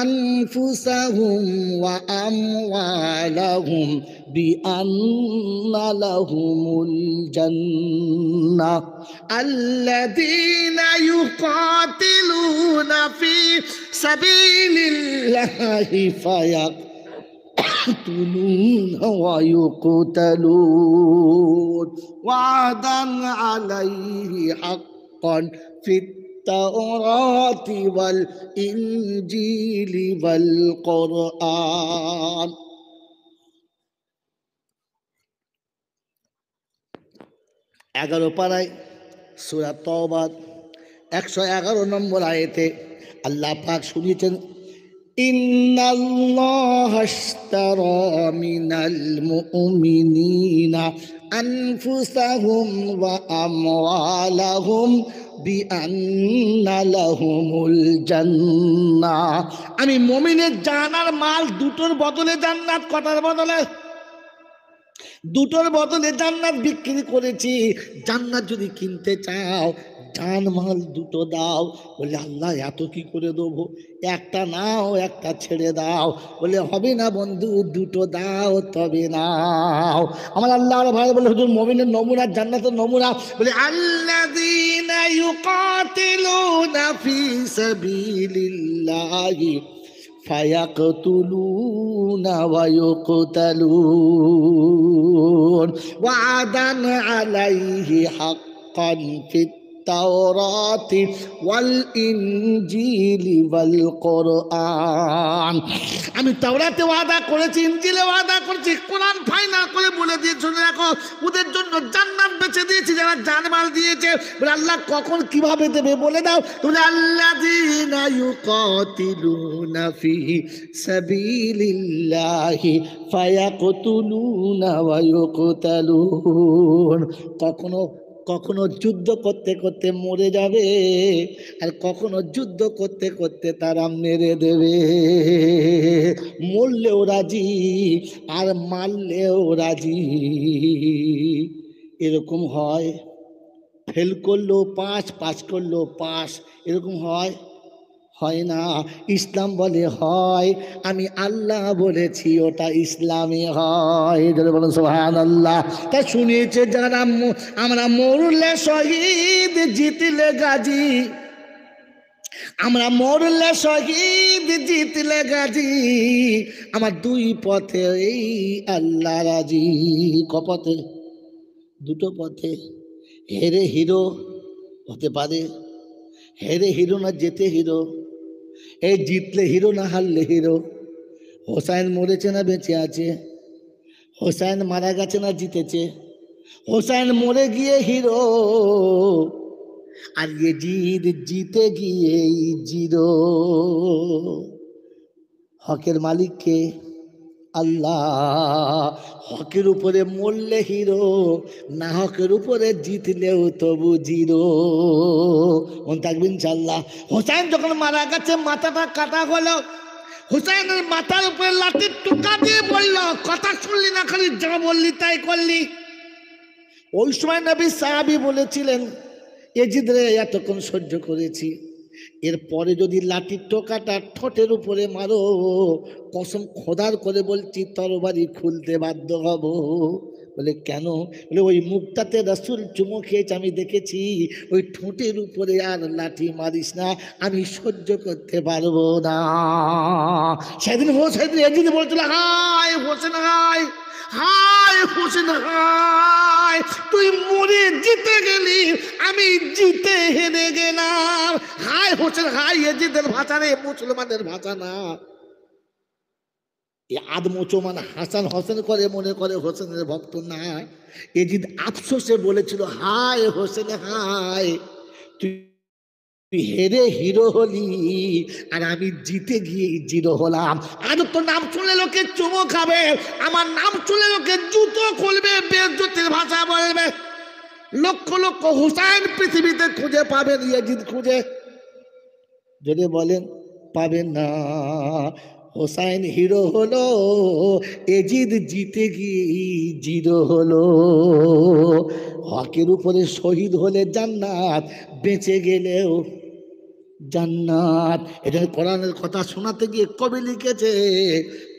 Speaker 1: আনফুসাহুম ওয়া আমওয়ালাহুম বিআন্না লাহুমুল জান্নাহ আল্লাযীনা ইউকাতিলুনা ফি সাবিলিল্লাহি ফায়াকতুলুন ওয়া ইউকতালুন ওয়াদান আলাইহি হাক্কান ফিত তাওরাতি ওয়াল ইনজিলি ওয়াল কুরআন। 11 পারায় সূরা তওবা 111 নম্বর আয়াতে আল্লাহ পাক শুনিয়েছেন, ইন্নাল্লাহা আশতারা মিনাল মুমিনিনা আনফুসাহুম ওয়া আমওয়ালাহুম বিআন্না লাহুমুল জান্নাহ। আমি মুমিনের জান আর মাল দুটোর বদলে জান্নাত, কটার বদলে? দুটোর বদলে জান্নাত বিক্রি করেছি। জান্নাত যদি কিনতে চাও, জান মাল দুটো দাও। বলে আল্লাহ এত কি করে দেবো? একটা নাও, একটা ছেড়ে দাও। বলে হবে না বন্ধু, দুটো দাও তবে নাও। আমার আল্লাহ ভাই বলে, হুজুর মুমিনের নমুনা, জান্নাতের নমুনা। বলে আল্লাযীনা ইউকাতিলুনা ফি সাবিলিল্লাহি ফায়াকতুলুনা ওয়া ইউকতালুন ওয়াদান আলাইহি হাক্কান ফিত التوراة والإنجيل والقرآن আমি তাওরাতে ওয়াদা করেছি, ইনজিলে ওয়াদা করেছি, কোরআন ফাইনাল করে বলে দিয়েছি, দেখো ওদের জন্য জান্নাত বেঁচে দিয়েছি যারা জানমাল দিয়েছে। বলে আল্লাহ কখন কিভাবে দেবে বলে দাও। তুমি আল্লাযীনা ইউকাতিলুনা ফি সাবিলিল্লাহি ফায়াকতুলুনা ওয়া ইউকতালুন। কখনো যুদ্ধ করতে করতে মরে যাবে, আর কখনো যুদ্ধ করতে করতে তারা মেরে দেবে। মরলেও রাজি আর মারলেও রাজি। এরকম হয়। ফেল করলো পাস, পাস করলো পাস, এরকম হয়? হয় না। ইসলাম বলে হয়, আমি আল্লাহ বলেছি ওটা ইসলামে হয়। বলুন সুবহানাল্লাহ। তা শুনিয়েছে যারা আমরা মরলে শহীদ জিতলে গাজী, আমরা মরলে শহীদ জিতলে গাজী, আমার দুই পথে এই আল্লাহ রাজি। কপথে? দুটো পথে। হেরে হিরো হতে পারে, হেরে হিরো না যেতে হিরো। এই জিতলে হিরো না হারলে হিরো। হোসাইন মরেছে না বেঁচে আছে? হোসাইন মারা গেছে না জিতেছে? হোসাইন মরে গিয়ে হিরো, আর ইয়েজিদ জিতে গিয়ে জিরো। হকের মালিককে আল্লাহ। হকের উপরে মরলে হিরো, না হকের উপরে জিতলেও তবু জিরো। মন থাকবে ইনশাআল্লাহ। হোসাইন যখন মারা গেছে, মাথাটা কাটা হলো, হুসাইনের মাথার উপরে লাঠির টোকা দিয়ে বলল, কথা শুনলি না, খালি যা বললি তাই করলি। ওই সময় নবী সাহাবী বলেছিলেন, এজিদ রে এতক্ষণ সহ্য করেছি, এরপরে যদি লাঠির টোকাটা ঠোঁটের উপরে মারো, কসম খোদার করে বলছি তরবারি খুলতে বাধ্য হব। বলে কেন? বলে ওই মুখটাতে রাসূল চুমো খেয়েছে আমি দেখেছি, ওই ঠোঁটের উপরে আর লাঠি মারিস না, আমি সহ্য করতে পারবো না। সেদিন এজিদ বলছিল, হায় হোসেন হায়, হায় হোসেন হায়, তুই মরে জিতে গেলি, আমি জিতে হেরে গেলাম। হায় হোসেন হায় এজিদের ভাষা রে, মুসলমানের ভাষা না। আদমোচমান হাসান হোসেন করে মনে করে হোসেনের ভক্ত না। এজিদ আফসোসে বলেছিল, হায় হোসেন হায়, তুই হেরে হিরো হলি, আর আমি জিতে গিয়ে জিরো হলাম। আর তোর নাম শুনলে লোকে চুমো খাবে, আমার নাম শুনলে লোকে জুতো খুলবে, বেজ্জতির ভাষা বলবে। লক্ষ লক্ষ হুসাইন পৃথিবীতে খুঁজে পাবেন, ইয়াজিদ খুঁজে যদি বলেন পাবেন না। হোসাইন হিরো হলো, এজিদ জিতে গিয়ে জিরো হলো। হকের উপরে শহীদ হলে জান্নাত, বেঁচে গেলেও জান্নাত। এটা কোরআনের কথা শোনাতে গিয়ে কবি লিখেছে,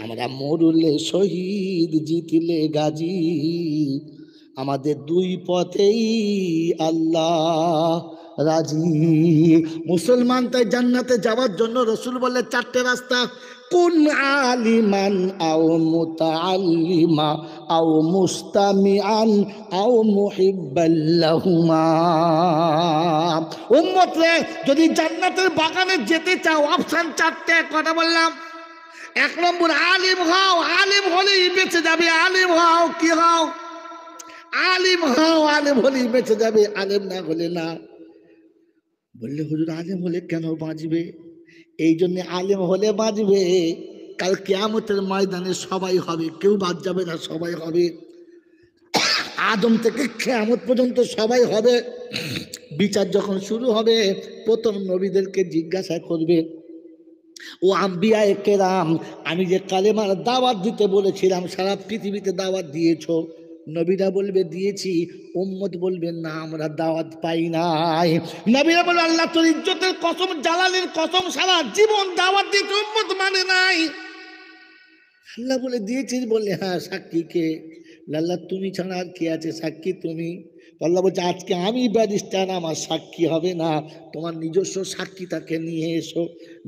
Speaker 1: আমরা মরলে শহীদ জিতলে গাজী, আমাদের দুই পথেই আল্লাহ রাজি। মুসলমান তাই জান্নাতে যাওয়ার জন্য রসুল বলে চারটে রাস্তা, কুন আলিমান আও মুতাআল্লিমা আও মুস্তামিআন আও মুহিব্বাল লাহুমা। উম্মত রে, যদি জান্নাতের বাগানে যেতে চাও, অপশন চারটে, কথা বললাম। এক নম্বর আলিম হও, আলিম হলেই বেঁচে যাবে। আলিম হও, কি হও? আলিম হও, আলিম হলেই বেঁচে যাবে, আলিম না হলে না। বললে হুজুর আলিম হলে কেন বাঁচবে? এই জন্য আলিম হলে বাঁচবে, কাল কিয়ামতের ময়দানে সবাই হবে, কেউ বাদ যাবে না, সবাই হবে। আদম থেকে কিয়ামত পর্যন্ত সবাই হবে। বিচার যখন শুরু হবে, প্রথম নবীদেরকে জিজ্ঞাসা করবে, ও আম্বিয়ায়ে কেরাম, আমি যে কালেমার দাওয়াত দিতে বলেছিলাম, সারা পৃথিবীতে দাওয়াত দিয়েছো। নবীরা বলবে দিয়েছি, উম্মত বলবে না, আমরা দাওয়াত পাই নাই। নবীরা বলবে আল্লাহ তোর ইজ্জতের কসম, জালালের কসম, সারা জীবন দাওয়াত দিতে উম্মত মানে নাই। আল্লাহ বলে দিয়েছিস? বললে হ্যাঁ। সাক্ষী কে? আল্লাহ তুমি ছাড়া আর কে আছে সাক্ষী? তুমি। আল্লাহ বলছে আজকে আমি ব্যারিস্টার, আমার সাক্ষী হবে না, তোমার নিজস্ব সাক্ষী তাকে নিয়ে এসো।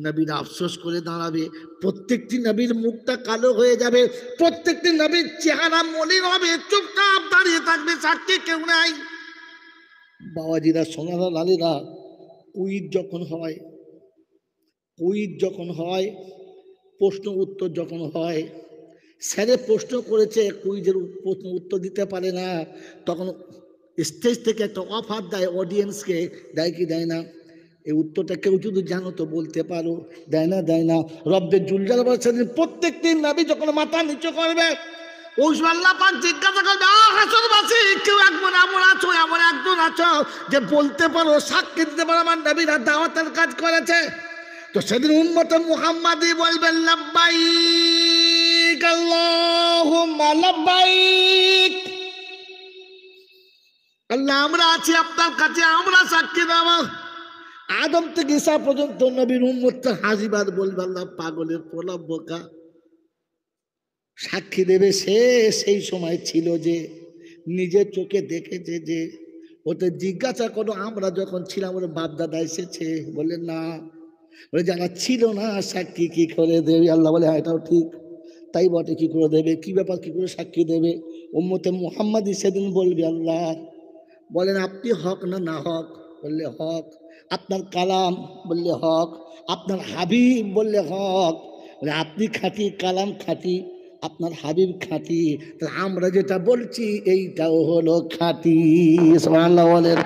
Speaker 1: নবীরা আফসোস করে দাঁড়াবে, প্রত্যেকটি নবীর মুখটা কালো হয়ে যাবে, প্রত্যেকটি নবীর চেহারা মলিন হবে, চুপচাপ দাঁড়িয়ে থাকবে, সাক্ষী কেউ নাই। বাবাজিরা, সোনারা, লালীরা, কুইজ যখন হয়, প্রশ্ন উত্তর যখন হয়, স্যারে প্রশ্ন করেছে, কুইজের প্রশ্ন উত্তর দিতে পারে না, তখন স্টেজ থেকে একটা অফার দেয় অডিয়েন্সকে, দেয় কি দেয় না? এই উত্তরটা কেউ যদি জানো তো বলতে পারো। দেয় না? রব্বের জুলজাল বলছেন প্রত্যেক দিন নবী যখন মাথা নিচু করবে, ওই সময় আল্লাহ পাক জিজ্ঞাসা করবে, হাসরবাসী, কেউ এমন একজন আছো যে বলতে পারো, সাক্ষী দিতে পারো আমার নবীরা দাওয়াতের কাজ করেছে? তো সেদিন উম্মতে মুহাম্মাদি বলবেন লাব্বাইক আল্লাহুম্মা লাব্বাইক, আল্লাহ আমরা আছি আপনার কাছে, আমরা সাক্ষী দেব। আদম থেকে ঈসা পর্যন্ত নবীর উম্মতটা হাজিবাদ বলবে, আল্লাহ পাগলের পোলা বোকা, সাক্ষী দেবে সে সেই সময় ছিল যে নিজের চোখে দেখেছে। যে ওতে জিজ্ঞাসা করো আমরা যখন ছিলাম ওর বাপ দাদা এসেছে? বলে না। বলে যারা ছিল না সাক্ষী কি করে দেবে? আল্লাহ বলে হ্যাঁ এটাও ঠিক, তাই বটে, কি করে দেবে? কি ব্যাপার, কি করে সাক্ষী দেবে? উম্মতে মুহাম্মাদি সেদিন বলবে, আল্লাহ বলেন আপনি হক না হক? বললে হক। আপনার কালাম? বললে হক। আপনার হাবিব? বললে হক। বলে আপনি খাঁটি, কালাম খাঁটি, আপনার হাবিব খাঁটি, তাহলে আমরা যেটা বলছি এইটাও হলো খাঁটি। সুবহানাল্লাহ বলেন।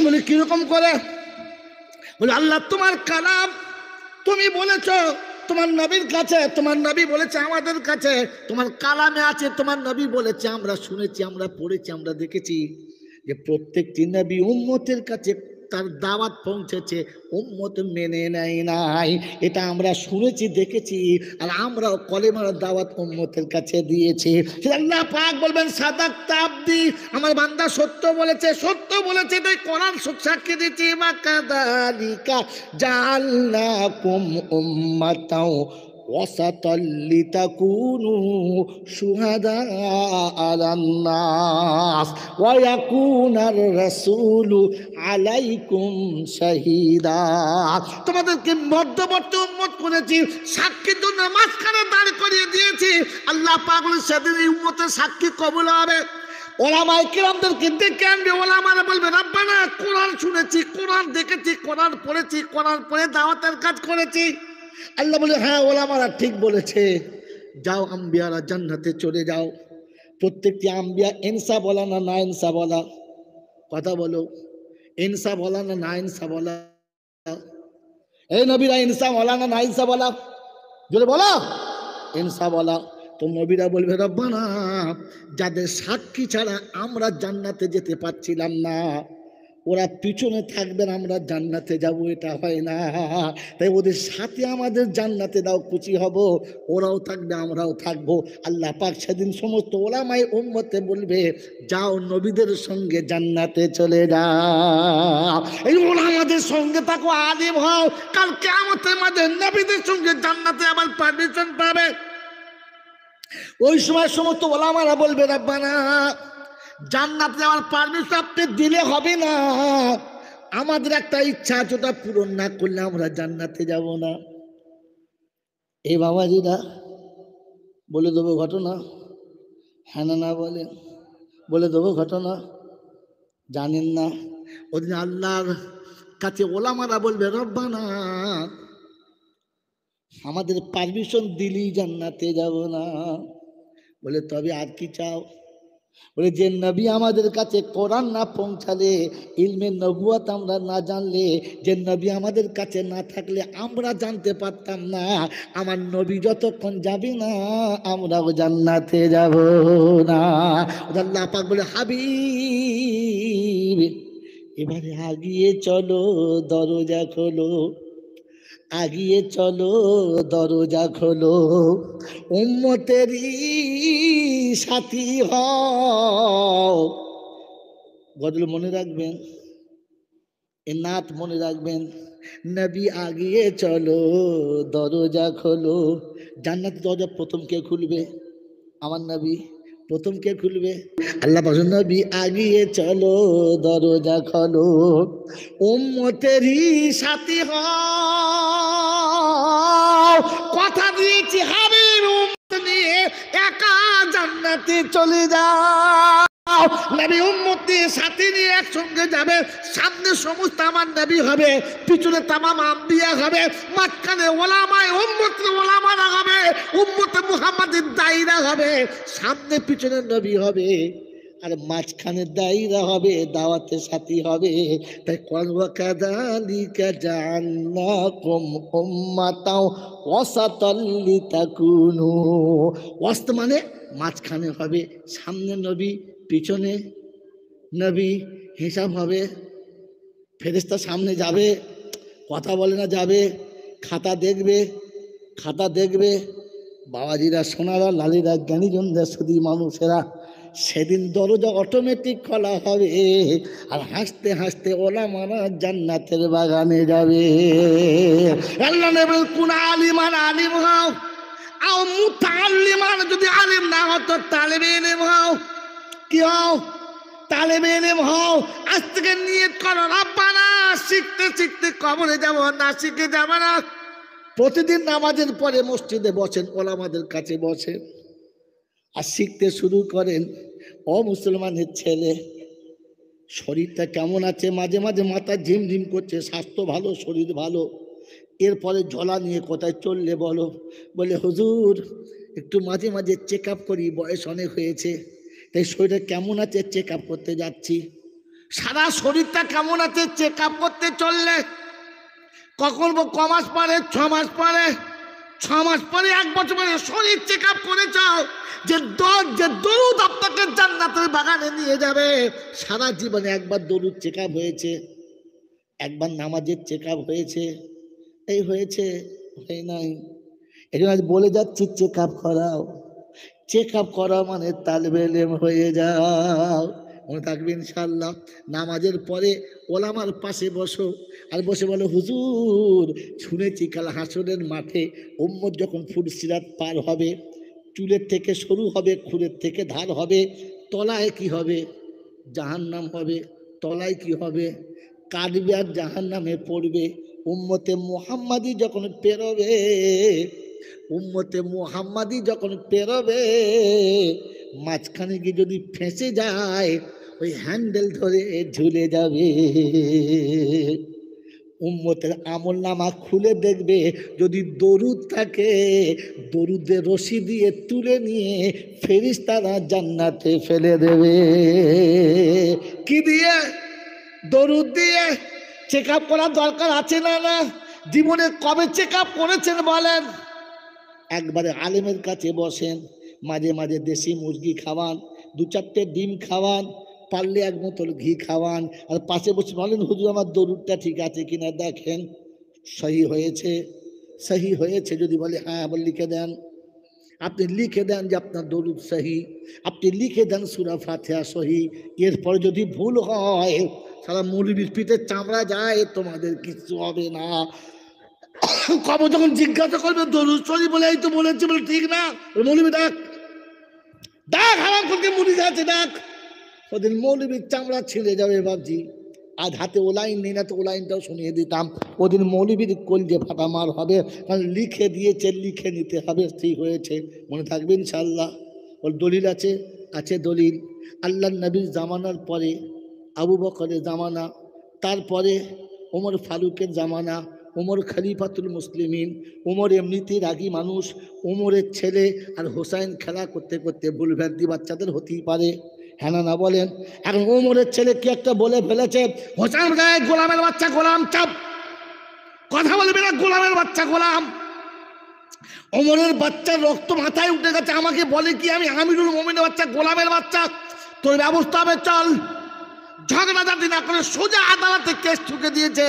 Speaker 1: বলে কিরকম করে? বলে আল্লাহ তোমার কালাম তুমি বলেছ তোমার নবীর কাছে, তোমার নবী বলেছে আমাদের কাছে, তোমার কালামে আছে, তোমার নবী বলেছে, আমরা শুনেছি, আমরা পড়েছি, আমরা দেখেছি যে প্রত্যেকটি নবী উম্মতের কাছে তার দাওয়াত পৌঁছেছে, উম্মত মেনে নেয় নাই, এটা আমরা শুনেছি, দেখেছি, আর আমরাও কলেমার দাওয়াত উম্মতের কাছে দিয়েছি। আল্লাহ পাক বলবেন সাদাক্তা আবদি, আমার বান্দা সত্য বলেছে, সত্য বলেছে, তাই কোরআন সাক্ষী দিচ্ছি। মা কাযালিকা জাআলনাকুম উম্মাতাও ওয়াসাতাল লিতাকুনু শুহাদা আলান নাস ওয়া ইয়াকুনার রাসূলু আলাইকুম শাহীদা। তোমাদেরকে মধ্যবর্তী উম্মত করেছি, সাক্ষীর জন্য মাঝখানে দাঁড় করিয়ে দিয়েছি। আল্লাহ পাক বলেন সেদিন এই উম্মতের সাক্ষী কবুল হবে। ওলামায়ে কিরামদেরকে ডেকে আনবে, ওলামারা বলবে রব্বানা কোরআন শুনেছি, কোরআন দেখেছি, কোরআন পড়েছি, কোরআন পড়ে দাওয়াতের কাজ করেছি। আল্লাহ বলে হ্যাঁ ওলামারা ঠিক বলেছে, যাও আম্বিয়ারা জান্নাতে চলে যাও। প্রত্যেকটি আম্বিয়া ইনসাফ বলা না না ইনসাফ বলা? কথা বলো, ইনসাফ বলা না না ইনসাফ বলা? এই নবীরা ইনসাফ বলা না না ইনসাফ বলা? যদি বলো ইনসাফ বলা, তো নবীরা বলবে রব্বানা যাদের সাক্ষী ছাড়া আমরা জান্নাতে যেতে পারছিলাম না, ওরা পিছনে থাকবেন, আমরা জান্নাতে যাব, এটা হয় না, তাই ওদের সাথে আমাদের জান্নাতে দাও, খুশি হব, ওরাও থাকবে আমরাও থাকবো। আল্লাহ পাক সেদিন সমস্ত ওলামায়ে উম্মতে বলবে যাও নবীদের সঙ্গে জান্নাতে চলে যাও। এই ওলামাদের সঙ্গে থাকো, আলিম হও, কাল কিয়ামতের মাঠে নবীদের সঙ্গে জান্নাতে আবার পারমিশন পাবে। ওই সময় সমস্ত ওলামারা বলবে রব্বানা জান্নাত যাওয়ার পারমিশন আপনি দিলে হবে না, আমাদের একটা ইচ্ছা আছে, ওটা পূরণ না করলে আমরা জান্নাতে যাব না। এই বাবাজিরা বলে দেবো ঘটনা? হ্যাঁ না বলে দেবো ঘটনা? জানেন না? ওদিন আল্লাহর কাছে ওলামারা বলবে রব্বানা আমাদের পারমিশন দিলেই জান্নাতে যাব না। বলে তবে আর কি চাও? বলে যে নবী আমাদের কাছে কোরআন না পৌঁছালে, ইলমে নবুয়ত আমরা না জানলে, যে নবী আমাদের কাছে না থাকলে আমরা জানতে পারতাম না, আমার নবী যতক্ষণ যাবে না আমরাও জান্নাতে যাব না। আল্লাহ পাক বলে হাবিব এবারে আগিয়ে চলো, দরজা খোলো, আগিয়ে চলো, দরজা খোলো, উম্মতেরই সাথী হও। গজল মনে রাখবেন, এ নাত মনে রাখবেন, নবী আগিয়ে চলো, দরজা খোলো। জান্নাতের দরজা প্রথম কে খুলবে? আমার নবী। প্রথম কে খুলবে? আল্লাহ বলেন নবী আগিয়ে চলো, দরজা খোলো, উম্মতেরই সাথী হও। কথা দিয়েছি হাবিব উম্মত নিয়ে একা জান্নাতে চলে যাও। নবী উম্মত নিয়ে সাথে নিয়ে একসঙ্গে যাবে। সামনে সমস্ত আমার নবী হবে, পিছনে তামাম আম্বিয়া হবে, মাঝখানে ওলামায়ে উম্মতের ওলামারা হবে, উম্মতে মুহাম্মাদের দায়ীরা হবে, সামনে পিছনে নবী হবে আর মাঝখানে দায়ীরা হবে, দাওয়াতের সাথী হবে। তাই কোরআন ওয়া কাযালিকা জাআলনাকুম উম্মাতাও ওয়াসাতাল লিতাকুনু, ওয়াসত মানে মাঝখানে হবে, সামনে নবী পিছনে নবী, হিসাব হবে, ফেরেশতা সামনে যাবে, কথা বলে না যাবে, খাতা দেখবে, খাতা দেখবে। বাবাজিরা, সোনারা, লালীরা, জ্ঞানীজনরা, শুধু মানুষেরা, সেদিন দরজা অটোমেটিক খোলা হবে আর হাসতে হাসতে ওলামারা জান্নাতের বাগানে যাবে। আল্লাহ নবী কোন আলিমান আলিম হও, আও মুতাআল্লিমান, যদি আলিম না হও তো তালেবে ইলম হও। কি হও? তালেবে ইলম হও। আজ থেকে নিয়ত করো, রব্বানা শিখতে শিখতে কবরে যাব, না শিখে যাব না। প্রতিদিন নামাজের পরে মসজিদে বসেন, ওলামাদের কাছে বসেন আর শিখতে শুরু করেন। ও মুসলমানের ছেলে, শরীরটা কেমন আছে? মাঝে মাঝে মাথা ঝিমঝিম করছে, স্বাস্থ্য ভালো, শরীর ভালো, এরপরে ঝোলা নিয়ে কোথায় চললে বলো? বলে হুজুর একটু মাঝে মাঝে চেক আপ করি, বয়স অনেক হয়েছে, তাই শরীরটা কেমন আছে চেক আপ করতে যাচ্ছি। সারা শরীরটা কেমন আছে চেক আপ করতে চললে কখন ক মাস পরে, 6 মাস পরে, 6 মাস পরে, 1 বছর পরে শরীর চেক আপ করে চাও যে দরুদ আপনাকে জান্নাতের বাগানে নিয়ে যাবে। সারা জীবনে একবার দরুদ চেক আপ হয়েছে, একবার নামাজের চেক আপ হয়েছে, এই হয়েছে, হয় নাই। এই জন্য আজ বলে যাচ্ছি চেক আপ করাও। চেক আপ করা মানে তালেবে ইলম হয়ে যাও। মনে থাকবে ইনশাআল্লাহ। নামাজের পরে ওলামার পাশে বসো আর বসে বলো, হুজুর শুনেছি কাল হাসরের মাঠে উম্মত যখন ফুলসিরাত পার হবে, চুলের থেকে শুরু হবে, খুরের থেকে ধার হবে, তলায় কি হবে? জাহান্নাম হবে। তলায় কি হবে? কাঁদবে আর জাহান্নামে পড়বে। উম্মতে মুহাম্মাদি যখন পেরোবে, উম্মতে মুহাম্মাদি যখন পেরোবে, মাঝখানে গিয়ে যদি ফেঁসে যায় ওই হ্যান্ডেল ধরে ঝুলে যাবে। উম্মতের আমলনামা খুলে দেখবে, যদি দরুদ থাকে দরুদের রশি দিয়ে তুলে নিয়ে ফেরেশতারা জান্নাতে ফেলে দেবে। কি দিয়ে? দরুদ দিয়ে। চেক আপ করার দরকার আছে না? না। জীবনে কবে চেক আপ করেছেন বলেন? একবারে আলেমের কাছে বসেন, মাঝে মাঝে দেশি মুরগি খাওয়ান, 2-4টে ডিম খাওয়ান, পারলে 1 বোতল ঘি খাওয়ান, আর পাশে বসে বলেন, হুজুর আমার দরুদটা ঠিক আছে কিনা দেখেন, সহি হয়েছে, সহি হয়েছে। যদি বলে হ্যাঁ, আবার লিখে দেন। আপনি লিখে দেন যে আপনার দরুদ সহি, আপনি লিখে দেন সূরা ফাতিহা সহি। এরপরে যদি ভুল হয়, সারা মৌলবীর পিঠে চামড়া যায়, তোমাদের কিছু হবে না। কবে যখন জিজ্ঞাসা করবে দরুদ শরীফ বলে, এই তো বলেছে, বলে ঠিক না, মৌলবী ডাক, ডাক, হারাম করতে মুড়ি খাচ্ছে ডাক। ওদের মৌলবীর চামড়া ছিঁড়ে যাবে ভাবছি। আজ হাতে ওলাইন নেই, না তো ওলাইনটাও শুনিয়ে দিতাম। ওদিন মৌলবীর কলজে ফাটা মার হবে, কারণ লিখে দিয়েছে, লিখে নিতে হবে। ঠিক হয়েছে, মনে থাকবে ইনশাআল্লাহ। ওর দলিল আছে, আছে দলিল। আল্লাহ নবীর জামানার পরে আবু বকরের জামানা, তারপরে ওমর ফারুকের জামানা, ওমর খলিফাতুল মুসলিমিন, ওমর এমনিতেই রাগী মানুষ, ওমরের ছেলে আর হোসাইন খেলা করতে করতে ভুলভ্রান্তি বাচ্চাদের হতেই পারে, হ্যাঁ না বলেন? এখন ওমরের ছেলে কি একটা বলে ফেলেছে, হোসাইন গোলামের বাচ্চা, গোলাম চাপ, কথা বলবে না, গোলামের বাচ্চা গোলাম। ওমরের বাচ্চার রক্ত মাথায় উঠে গেছে, আমাকে বলে কি আমি আমিরুল মোমিনের বাচ্চা, গোলামের বাচ্চা, তোর ব্যবস্থা হবে, চল। ঝগড়াঝাটি না করে সোজা আদালতে কেস ঠুকে দিয়েছে।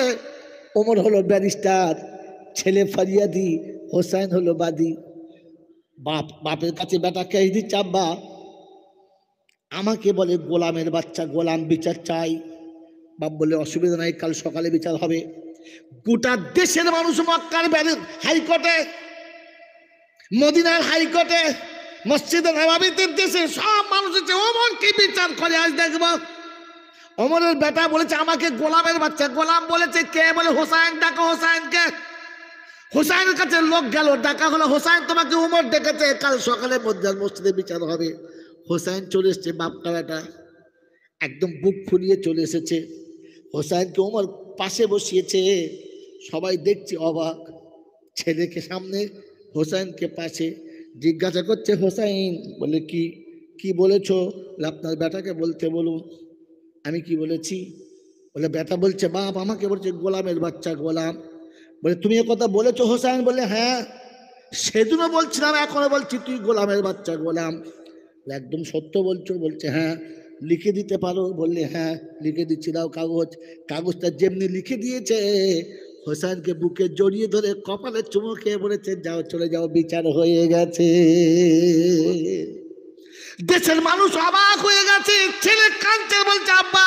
Speaker 1: ওমর হলো ব্যারিস্টার, ছেলে ফরিয়াদি, হোসাইন হলো বাদী। বাপের কাছে বেটা কেস দিচ্ছে, আব্বা আমাকে বলে গোলামের বাচ্চা, গোলাম, বিচার চাই। বাপ বলে অসুবিধা নাই, কাল সকালে বিচার হবে। গোটা দেশের মানুষ মক্কার হাইকোর্টে, মদিনার হাইকোর্টে, মসজিদে নববীতে, দেশে সব মানুষ হচ্ছে ওমর কি বিচার করে আজ দেখব। ওমরের বেটা বলেছে আমাকে গোলামের বাচ্চা, গোলাম বলেছে কে? বলে হোসাইন, ডাকো হোসাইনকে। হোসাইনের কাছে লোক গেল, ডাকা হলো, হোসাইন তোমাকে ওমর ডেকেছে, কাল সকালে মসজিদে বিচার হবে। হোসাইন চলে এসছে, বাপ কালাটা একদম বুক ফুলিয়ে চলে এসেছে। হোসাইনকে ওমর পাশে বসিয়েছে, সবাই দেখছে অবাক। ছেলেকে সামনে, হোসাইনকে পাশে। জিজ্ঞাসা করছে হোসাইন, বলে কি কি বলেছ? আপনার বেটাকে বলতে বলুন। আমি কি বলেছি? বলে বেটা বলছে বাপ আমাকে বলছে গোলামের বাচ্চা গোলাম। বলে তুমি এ কথা বলেছো হোসাইন? বলে হ্যাঁ, সেদিনও বলছিলাম এখনো বলছি তুই গোলামের বাচ্চা গোলাম। একদম সত্য বলছো? বলছে হ্যাঁ। লিখে দিতে পারো? বললে হ্যাঁ লিখে দিচ্ছি, দাও কাগজ। কাগজটা যেমনি লিখে দিয়েছে, হোসেনকে বুকে জড়িয়ে ধরে কপালে চুমো খেয়ে বলেছে যাও চলে যাও, বিচার হয়ে গেছে। দেশের মানুষ অবাক হয়ে গেছে। ছেলে কাঁদছে, বলছে আব্বা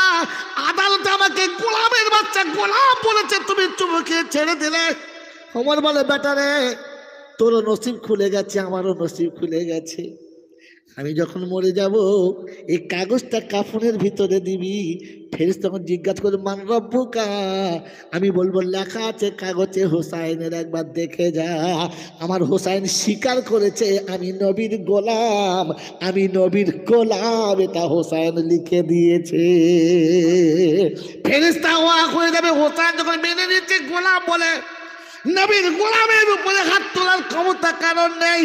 Speaker 1: আদালতে আমাকে গোলামের বাচ্চা গোলাম বলেছে, তুমি চুমো খেয়ে ছেড়ে দিলে। ওমর বলে বেটা রে, তোরও নসিব খুলে গেছে, আমারও নসিব খুলে গেছে। আমি যখন মরে যাব এই কাগজটা কাফনের ভিতরে দিবি। ফেরেশতা তখন জিজ্ঞাসা করে মান রব্বুকা? আমি বলবো লেখা আছে কাগজে হোসাইনের, একবার দেখে যা। আমার হোসাইন স্বীকার করেছে আমি নবীর গোলাম, আমি নবীর গোলাম, এটা হোসাইন লিখে দিয়েছে। ফেরেশতা অবাক হয়ে যাবে। হোসাইন যখন মেনে নিচ্ছে গোলাম বলে, নবীর গোলামের উপরে হাত তোলার ক্ষমতা কারণ নেই।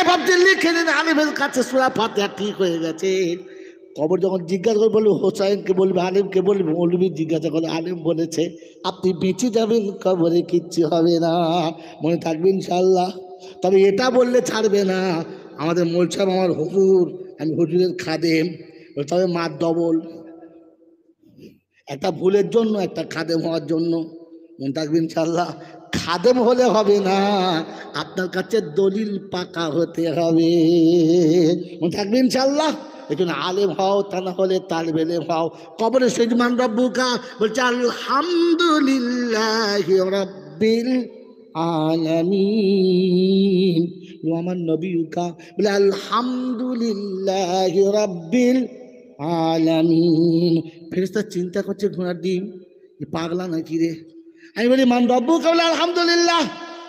Speaker 1: ভাবছে লিখে দিন আলিমের কাছে সূরা ফাতিহা, ঠিক হয়ে গেছে। কবর যখন জিজ্ঞাসা করে বলবে হোসাইনকে বলবে আলিমকে বলবে, মৌলবী জিজ্ঞাসা করে আলিম বলেছে আপনি বেঁচে যাবেন, কবরে কিচ্ছু হবে না, মনে থাকবে ইনশাআল্লাহ। তবে এটা বললে ছাড়বে না, আমাদের মোল সাহেব আমার হুজুর, আমি হুজুরের খাদেম, তবে মার ডবল, একটা ভুলের জন্য একটা খাদেম হওয়ার জন্য, মনে থাকবে ইনশাআল্লাহ। খাদেম হলে হবে না, আপনার কাছে দলিল পাকা হতে হবে, মনে থাকবে ইনশাআল্লাহ। এই জন্য আলেম হও, তা না হলে তালেব ইলম হও। কবরে সেজমান রব্বুকা বলছে আলহামদুলিল্লাহি রাব্বিল আলামিন। আমার নবীকা বলে আলহামদুলিল্লাহি রাব্বিল আলামিন। ফেরেশতা চিন্তা করছে ঘোড়ার ডিম, পাগলা নাকি রে? আমি বলি মান রব্বুকা? বলে আলহামদুলিল্লাহ।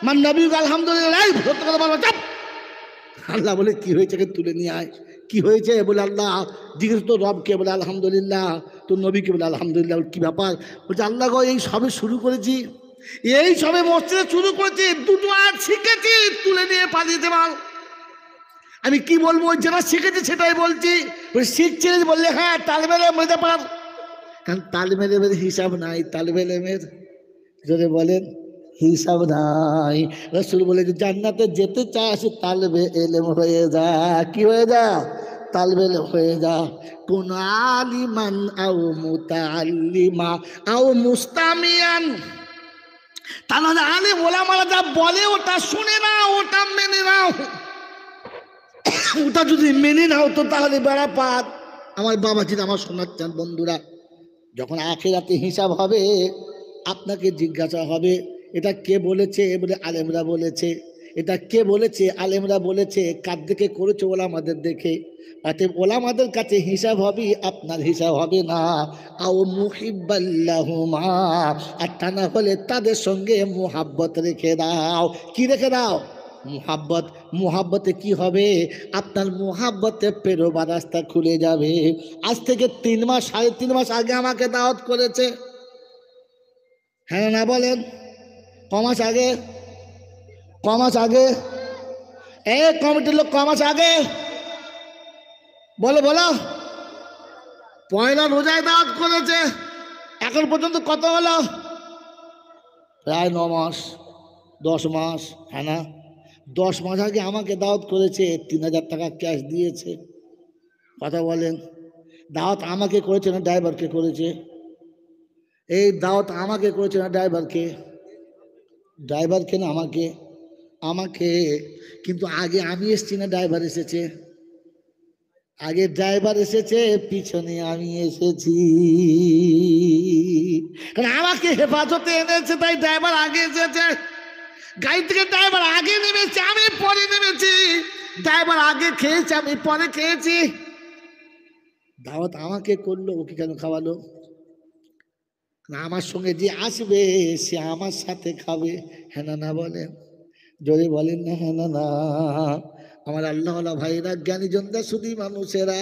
Speaker 1: মান নবীকা? আলহামদুলিল্লাহ। সত্য কথা বলবো চাপ। আল্লাহ বলে কি হয়েছে, তুলে নিয়ে আয়। কি হয়েছে? বলে আল্লাহ জিজ্ঞেস তো রবকে, বলে আলহামদুলিল্লাহ। তোর নবীকে? বলে আলহামদুলিল্লাহ। কি ব্যাপার? বলছে আল্লাহ গো এই সবে শুরু করেছি, এই সবে মসজিদে শুরু করেছি, দুটো আয়াত শিখেছি, তুলে নিয়ে পালিয়ে দেবাল। আমি কি বলবো, যেটা শিখেছি সেটাই বলছি। শিখছিস? বললে হ্যাঁ। তালেবে ইলম হতে পার? কারণ তালেবে ইলমের হিসাব নাই, তালেবে ইলমের যদি বলেন হিসাব নাই। রাসূল বলে জান্নাতে যেতে চাস তালেবে ইলম হয়ে যা। কি হয়ে যা? তালেবে ইলম হয়ে যা। কুন আলিমান আও মুতাআল্লিমা আও মুস্তামিয়ান। তাহলে আলিম ওলামারা যা বলে ওটা শুনে নাও, ওটা মেনে নাও। ওটা যদি মেনে নাও তো তাহলে বেড়া পার। আমার বাবাজিরা, আমার শোনার চান বন্ধুরা, যখন আখিরাতে হিসাব হবে আপনাকে জিজ্ঞাসা হবে এটা কে বলেছে? বলে আলেমরা বলেছে। এটা কে বলেছে? আলেমরা বলেছে। কার দেখে করেছে? ওলামাদের দেখে। অতএব ওলামাদের কাছে হিসাব হবে, আপনার হিসাব হবে না। আও মুহিব্বাল্লাহুমা, আর তা না হলে তাদের সঙ্গে মুহাব্বত রেখে দাও। কি রেখে দাও? মুহাব্বত। মুহাব্বতে কি হবে? আপনার মুহাব্বতে পেরোবা রাস্তা খুলে যাবে। আজ থেকে 3 মাস 3.5 মাস আগে আমাকে দাওয়াত করেছে, হ্যাঁ না বলেন? কমাস আগে, কমাস আগে, এ কমিটির লোক কমাস আগে বলো বলো। পয়লা রোজায় দাওয়াত করেছে, এখন পর্যন্ত কত হলো? প্রায় 9 মাস 10 মাস, হ্যাঁ না? 10 মাস আগে আমাকে দাওয়াত করেছে, 3000 টাকা ক্যাশ দিয়েছে। কথা বলেন, দাওয়াত আমাকে করেছে না ড্রাইভারকে করেছে? এই দাওয়াত আমাকে করেছে না ড্রাইভারকে? ড্রাইভারকে না আমাকে? আমাকে। কিন্তু আগে আমি এসেছি না ড্রাইভার এসেছে? আগে ড্রাইভার এসেছে, পিছনে আমি এসেছি। কারণ আমাকে হেফাজতে এনেছে, তাই ড্রাইভার আগে এসেছে। গাড়ি থেকে ড্রাইভার আগে নেমেছে, আমি পরে নেমেছি। ড্রাইভার আগে খেয়েছে, আমি পরে খেয়েছি। দাওয়াত আমাকে করলো, ওকে কেন খাওয়ালো? আমার সঙ্গে যে আসবে সে আমার সাথে খাবে, হ্যাঁ না বলেন? যদি বলেন না হ্যাঁ না। আমার আল্লাহওয়ালা ভাইরা, জ্ঞানী জনতা, শুধু মানুষেরা,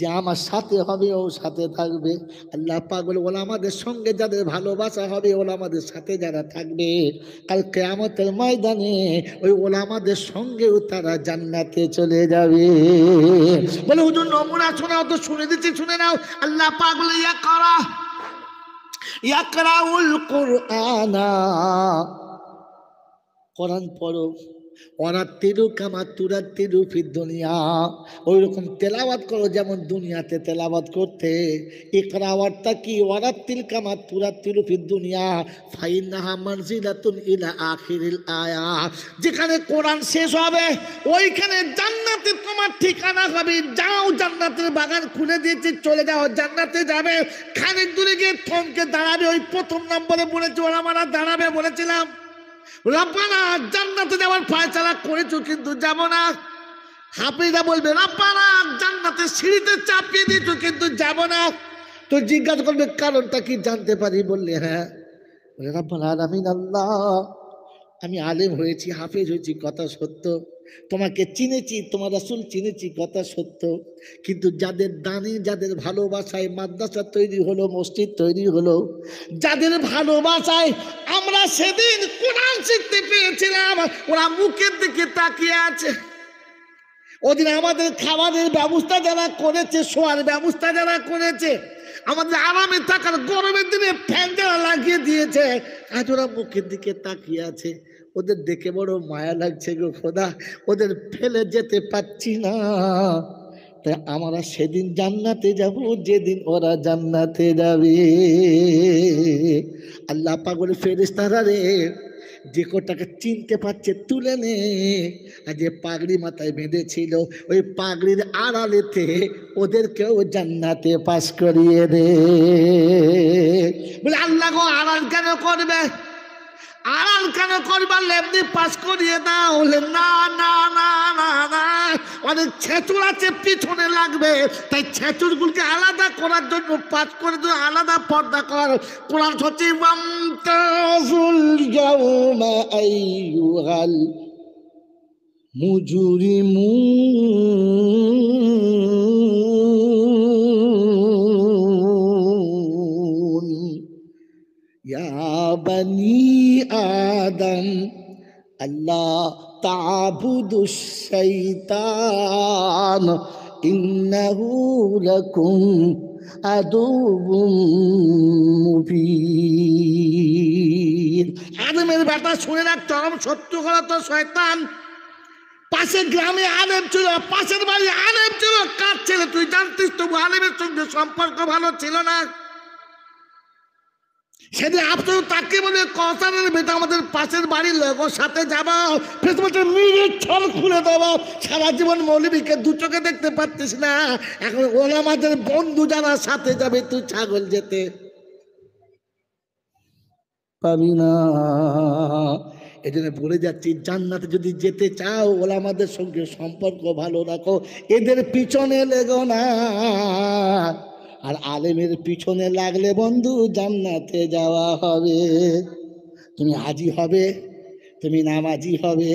Speaker 1: যে আমার সাথে হবে ও সাথে থাকবে। আল্লাহ পাক বলে ওলামাদের সঙ্গে যাদের ভালোবাসা হবে, ওলামাদের সাথে যারা থাকবে, কাল কিয়ামতের ময়দানে ওই ওলামাদের সঙ্গেও তারা জান্নাতে চলে যাবে। বলে হুজুর নমুনা শোনাও তো। শুনে দিচ্ছি, শুনে নাও। আল্লাহ পাক বলে ইয়াকরাউল কুরআনা, কোরআন পড়ো। ওয়ারাত্তিলু কামা তুরাত্তিলু ফিদ দুনিয়া, ওই রকম তেলাওয়াত করো যেমন দুনিয়াতে তেলাওয়াত করতে। ইকরা ওয়াত্তাকি ওয়ারাত্তিল কামা তুরাত্তিলু ফিদ দুনিয়া ফাইন্নাহা মানজিলাতুন ইলা আখিরিল আয়া। যেখানে কোরআন শেষ হবে ওইখানে জান্নাতে তোমার ঠিকানা হবে। যাও, জান্নাতের বাগান খুলে দিয়েছি, চলে যাও, জান্নাতে যাবে। খানিক দূরে গিয়ে থমকে দাঁড়াবে। ওই প্রথম নম্বরে বলেছি ওলামারা দাঁড়াবে, বলেছিলাম রব্বানা জান্নাতে যাওয়ার ফায়সালা করেছো কিন্তু যাব না। হাফিজা বলবে রব্বানা জান্নাতে সিঁড়িতে চাপিয়ে দিয়েছো কিন্তু যাব না। তো জিজ্ঞাসা করবে কারণটা কি, জানতে পারি? বললে হ্যাঁ। বলে রব্বুল আলামিন, আল্লাহ আমি আলেম হয়েছি, হাফেজ হয়েছি, কথা সত্য। তোমাকে চিনেছি, তোমার রাসূল চিনেছি, কথা সত্য। কিন্তু যাদের দানে, যাদের ভালোবাসায় মাদ্রাসা তৈরি হলো, মসজিদ তৈরি হলো, যাদের ভালোবাসায় আমরা সেদিন কোরআন শিখতে পেয়েছিলাম, ওরা মুখের দিকে তাকিয়ে আছে। ওদিন আমাদের খাবারের ব্যবস্থা যারা করেছে, শোয়ার ব্যবস্থা যারা করেছে, আমাদের আরামে থাকার, গরমের দিনে ফ্যান যারা লাগিয়ে দিয়েছে, আজ ওরা মুখের দিকে তাকিয়ে আছে। ওদের দেখে বড় মায়া লাগছে গো খোদা, ওদের ফেলে যেতে পারছি না। তাই আমরা সেদিন জান্নাতে যাব যেদিন ওরা জান্নাতে যাবে। আল্লাহ পাক বলে ফেরেশতারা রে, যে কোটাকে চিনতে পারছে তুলে নে। আর যে পাগড়ি মাথায় বেঁধেছিল ওই পাগড়ির আড়ালেতে ওদেরকেও জান্নাতে পাস করিয়ে দে। বলে আল্লাহ গো আড়াল কেন করবে? আড়াল কেন করবার এমনি পাস করিয়ে দাও। না না না না না, অনেক ছেঁচুর আছে পিছনে লাগবে, তাই ছেঁচুরগুলোকে আলাদা করার জন্য পাস করে দিও, আলাদা পর্দা কর। কোরআন হচ্ছে ওয়ামতাজুল ইয়াউমা আইয়ুহাল মুজরিমুন ইয়া বানি আদম আল্লাহ তা'বুদুশ শাইতান ইন্নাহু লাকুম আদুউম মুবিন। আদমের বেটা শুনে রাখ, চরম সত্য কথা তো শয়তান। পাশের গ্রামে আলেম ছিল, পাশের বাড়ি আলেম ছিল, কার ছেলে তুই জানতিস, তবু আলেমের সঙ্গে সম্পর্ক ভালো ছিল না। সেদিন আপনি তাকে বলে কসারের বেটা আমাদের পাশের বাড়ির লোকের সাথে যাবো, ফেসবুকে মিনিট ছল খুলে দেবো। সারা জীবন মৌলবীকে দু চোখে দেখতে পারতিস না, এখন ওলামাদের বন্ধু যারা সাথে যাবে তুই ছাগল যেতে পাবি না। এই জন্য বলে যাচ্ছি, জান্নাতে যদি যেতে চাও ওলামাদের সঙ্গে সম্পর্ক ভালো রাখো, এদের পিছনে লেগো না। আর আলেমের পিছনে লাগলে বন্ধু জান্নাতে যাওয়া হবে। তুমি হাজি হবে, তুমি নামাজি হবে,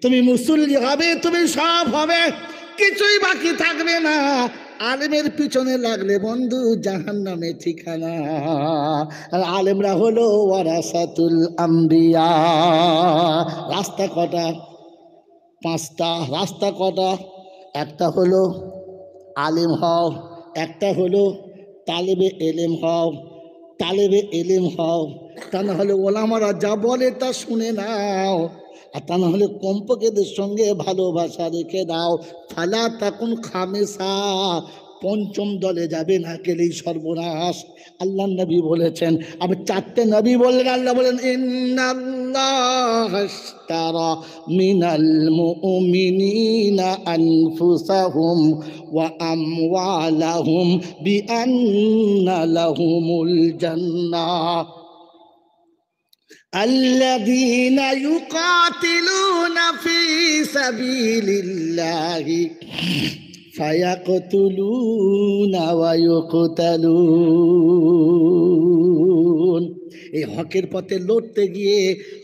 Speaker 1: তুমি মুসল্লি হবে, তুমি সব হবে, কিছুই বাকি থাকবে না। আলেমের পিছনে লাগলে বন্ধু জাহান্নামে ঠিকানা। আর আলেমরা হলো ওয়ারাসাতুল আম্বিয়া। রাস্তা কটা? পাঁচটা। রাস্তা কটা? একটা হলো আলেম হও, একটা হলো তালেবে এলেম হও, তালেবে এলেম হও, তা না হলে ওলামারা যা বলে তা শুনে নাও, আর তা না হলে কমপক্ষেদের সঙ্গে ভালোবাসা রেখে দাও। ফালা তাকুন খামেসা, পঞ্চম দলে যাবে না গেলেই সর্বনাশ। আল্লাহ নবী বলেছেন, আবার চারটে নবী বললেন, আল্লাহ বলেন ইন্নাল্লাহা আশতারা মিনাল মুমিনিনা আনফুসাহুম ওয়া আমওয়ালাহুম বিআন্না লাহুমুল জান্নাহ আল্লাযীনা ইউকাতিলুনা ফী সাবিলিল্লাহি ফায়াকতুলুনা ওয়া ইউকতালুন। এই হকের পথে লড়তে গিয়ে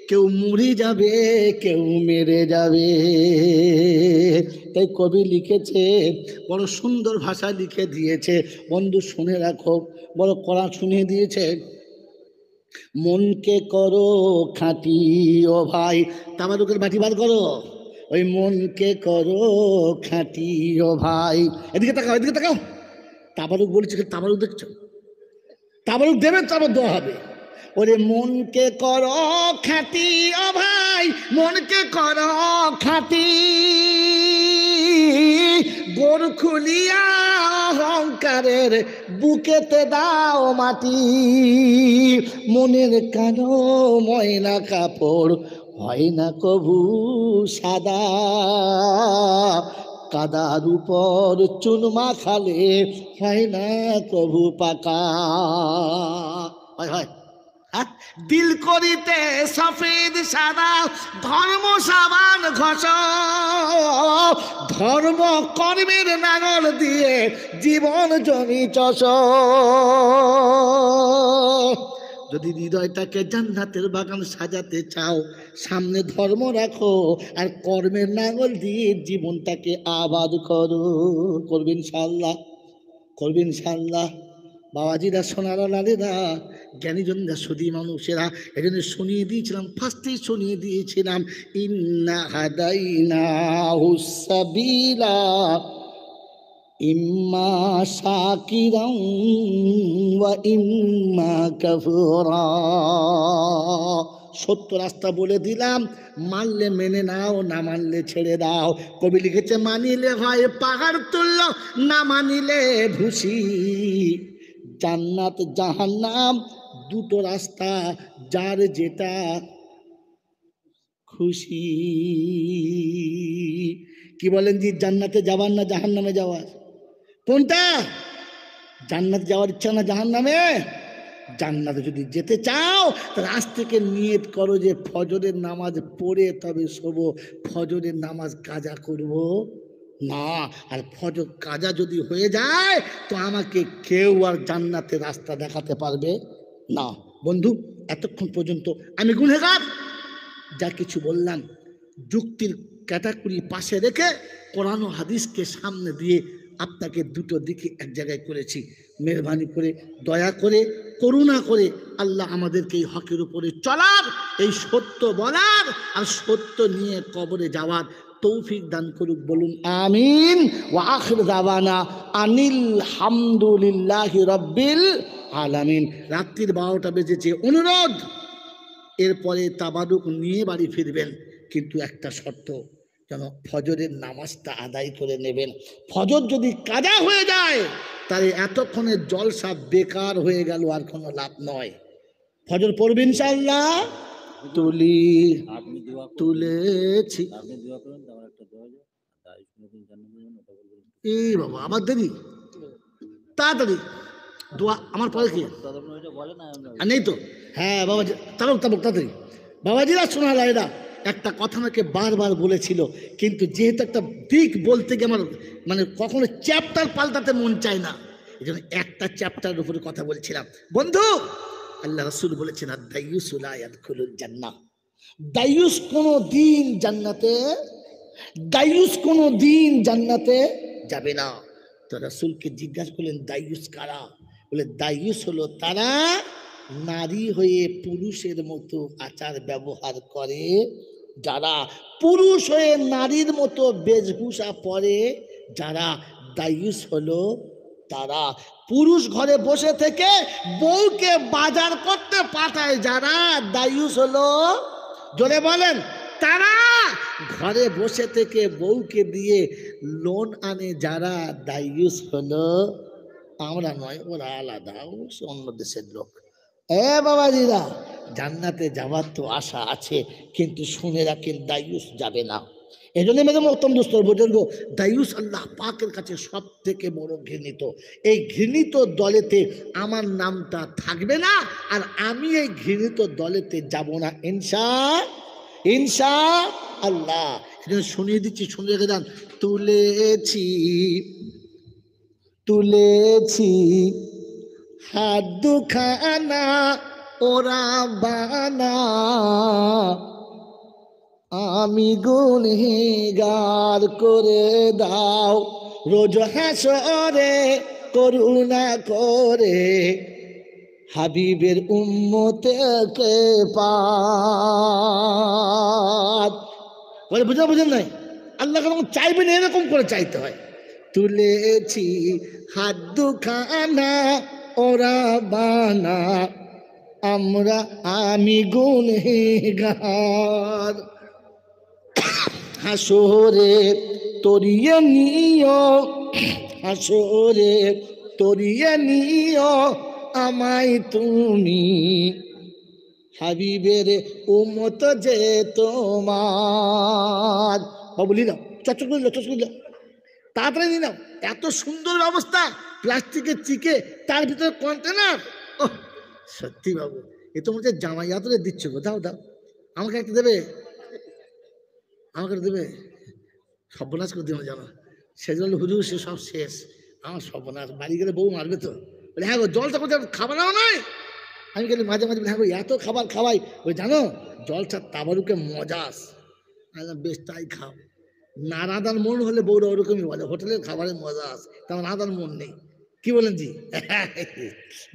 Speaker 1: কেউ মরে যাবে, কেউ মেরে যাবে। তো এই কবি লিখেছে, বড় সুন্দর ভাষা লিখে দিয়েছে বন্ধু, শুনে রাখো, বড় কড়া শুনিয়ে দিয়েছে। মনকে করো খাঁটি ও ভাই, তামারুকের বাটি বার করো, ওই মনকে করো খাঁটি ও ভাই। এদিকে তাকাও, এদিকে তাকাও। তাবারুক বলেছে, তাবারুক দেখছো? তাবারুক দেবে, তারপর দেওয়া হবে। ওরে মনকে করো খাঁটি ও ভাই, মনকে করো খাঁটি, গোর খুলিয়া অহংকারের বুকেতে দাও মাটি। মনের কানো ময়না কাপড় হয় না কভু সাদা, কাদার উপর চুন মাখালে হয় না কভু পাকা। হয় হয়। দিল করিতে সফেদ সাদা, ধর্ম সাবান ঘষ, ধর্ম কর্মের নাঙল দিয়ে জীবন জমি চষ। যদি হৃদয়টাকে জান্নাতের বাগান সাজাতে চাও, সামনে ধর্ম রাখো আর কর্মের নাঙল দিয়ে জীবনটাকে আবাদ করো। করবেন ইনশাআল্লাহ, করবেন ইনশাআল্লাহ। বাবাজিরা, সোনারা, লালেরা, জ্ঞানীজনরা, সুধী মানুষেরা, এই জন্য শুনিয়ে দিয়েছিলাম, ফার্স্টেই শুনিয়ে দিয়েছিলাম, ইন্না হাদাইনাহু সাবিলা ইম্মা শাকিরান ওয়া ইম্মা কাফুরা। সত্য রাস্তা বলে দিলাম, মানলে মেনে নাও, না মানলে ছেড়ে দাও। কবি লিখেছে, মানিলে হয় পাহাড় তুলল, না মানিলে ভুসি। জান্নাত জাহান্নাম দুটো রাস্তা, যার যেটা খুশি। কি বলেন জি, জান্নাতে যাবার না জাহান্নামে যাওয়ার? কোনটা? জান্নাত যাওয়ার ইচ্ছা না জাহান্নামে? জান্নাতে যদি যেতে চাও, তাহলে আজ থেকে নিয়ত করো যে ফজরের নামাজ পড়ে তবে শোবো, ফজরের নামাজ কাজা করব না। আর ফজর কাজা যদি হয়ে যায়, তো আমাকে কেউ আর জান্নাতের রাস্তা দেখাতে পারবে না। বন্ধু, এতক্ষণ পর্যন্ত আমি গুনহেগার, যা কিছু বললাম যুক্তির ক্যাটাগরি পাশে রেখে কোরআন ও হাদিসকে সামনে দিয়ে আপনাকে দুটো দিকে এক জায়গায় করেছি। মেহরবানি করে, দয়া করে, করুণা করে আল্লাহ আমাদেরকে এই হকের উপরে চলার, এই সত্য বলার আর সত্য নিয়ে কবরে যাওয়ার তৌফিক দান করুক। বলুন আমিন। ওয়া আখির দাওয়ানা আনিল হামদুলিল্লাহি রাব্বিল আলামিন। রাত্রির 12টা বেজেছে। অনুরোধ, এরপরে তাবারুক নিয়ে বাড়ি ফিরবেন, কিন্তু একটা শর্ত, যেন ফজরের নামাজটা আদায় করে নেবেন। ফজর যদি কাজা হয়ে যায়, তাহলে এতক্ষণের জলসা বেকার হয়ে গেল, আর কোনো লাভ নয়। ফজর পড়বেন ইনশাআল্লাহ। তুলেছি। এই বাবা, আমার দেরি, তাড়াতাড়ি দোয়া আমার পরে কি নেই তো? হ্যাঁ বাবাজি, তাড়াতাড়ি। বাবাজিরা, শোনা লাইরা, একটা কথা আমাকে বারবার বলেছিল, কিন্তু যেহেতু একটা দিক বলতে গিয়ে আমার মানে কখনো চ্যাপ্টার পাল্টাতে মন চায় না, এই জন্য একটা চ্যাপ্টারের উপরে কথা বলছিলাম। বন্ধু, আল্লাহ রাসূল বলেছেন, আদ-দাইয়ুসু লা ইয়াদখুলুল জান্নাহ। দাইয়ুস কোনো দিন জান্নাতে, দাইয়ুস কোনো দিন জান্নাতে যাবে না। তো রাসূলকে জিজ্ঞাসা করলেন, দাইয়ুস কারা? বলে, দাইয়ুস হলো তারা নারী হয়ে পুরুষের মতো আচার ব্যবহার করে, যারা পুরুষ হয়ে নারীর মতো বেশভূষা পরে, যারা দাইয়ুস হলো তারা পুরুষ ঘরে বসে থেকে বউকে বাজার করতে পাঠায়, যারা দাইয়ুস হলো, জোরে বলেন, তারা ঘরে বসে থেকে বউকে দিয়ে লোন আনে, যারা দাইয়ুস হলো। আমরা নয়, ওরা আলাদা, অন্য দেশের লোক। বাবাজিরা, জান্নাতে যাওয়ার তো আশা আছে, কিন্তু শুনে রাখেন, দাইয়ুস যাবে না। এই জন্য মেরে মহতরম দোস্ত বুজুর্গ, দাইয়ুস আল্লাহ পাকের কাছে সব থেকে বড় ঘৃণিত। এই ঘৃণিত দলেতে আমার নামটা থাকবে না, আর আমি এই ঘৃণিত দলেতে যাব না ইনশাআল্লাহ। শুনিয়ে দিচ্ছি, শুনে রেখে দেন। তুলেছি হাত দুখানা ওরা বানা, আমি গুনহগার করে দাও রোজ হাসরে করুণা করে হাবিবের উম্মতকে পাক বলে বুঝেন নাই আল্লাহ যখন চাইবেন এরকম করে চাইতে হয় তুলেছি হাত দুখানা ওরা বানা আমি গুনহগার হাসরে তরিয়ে নিও হাসরে তরিয়ে নিও আমায় তুমি হাবিবের উম্মত যে তোমার বলি দাও চচ্চর করে দাও চচ্চর করে দাও তাড়াতাড়ি নিয়ে নাও এত সুন্দর অবস্থা প্লাস্টিকের চিকে তার ভিতরে কন্টেনার ও সত্যি বাবু এ তো মনে জামাই আতরে দিচ্ছ গো দাও দাও আমাকে একটা দেবে আমাকে দেবে সর্বনাশ করে দিও জানো সেজন্য হুজুর সে সব শেষ আমার সর্বনাশ বাড়ি গেলে বউ মারবে তো বলে হ্যাঁ গো জলটা কোথায় খাবারও নাই আমি গেলে মাঝে মাঝে হ্যাঁ গো এত খাবার খাওয়াই ওই জানো জলটা তাবারুকে মজাস বেশ তাই খাও নানাদার মন হলে বউরা ওরকমই বলে হোটেলের খাবারের মজা আছে তেমন নানাদার মন নেই কি বলেন জি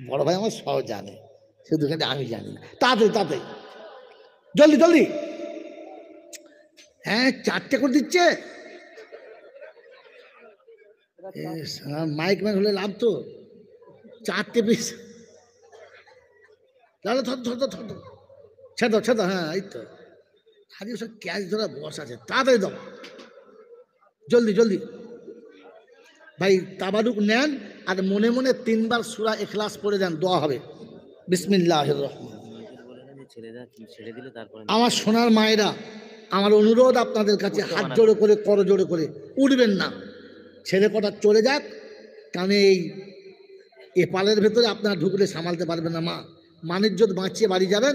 Speaker 1: বড় ভাই আমার সব জানে শুধু আমি জানি না তাড়াতাড়ি তাড়াতাড়ি জলদি জলদি হ্যাঁ 4টে করে দিচ্ছে মাইক ম্যান হলে লাভ তো 4টে পিস তাহলে ছেদ হ্যাঁ এই তো আজকে সব ক্যাশ ধরা বস আছে তাড়াতাড়ি দাও জলদি জলদি ভাই তাবারুক নেন আর মনে মনে 3বার সূরা ইখলাস পড়ে দেন দোয়া হবে বিসমিল্লাহির রহমান আমার সোনার মায়েরা আমার অনুরোধ আপনাদের কাছে হাত জোড়ে করে কর জোড়ে করে উঠবেন না ছেলে কটা চলে যাক কারণ এই এপালের ভেতরে আপনারা ঢুকলে সামালতে পারবেন না মা মানিজ্যত বাঁচিয়ে বাড়ি যাবেন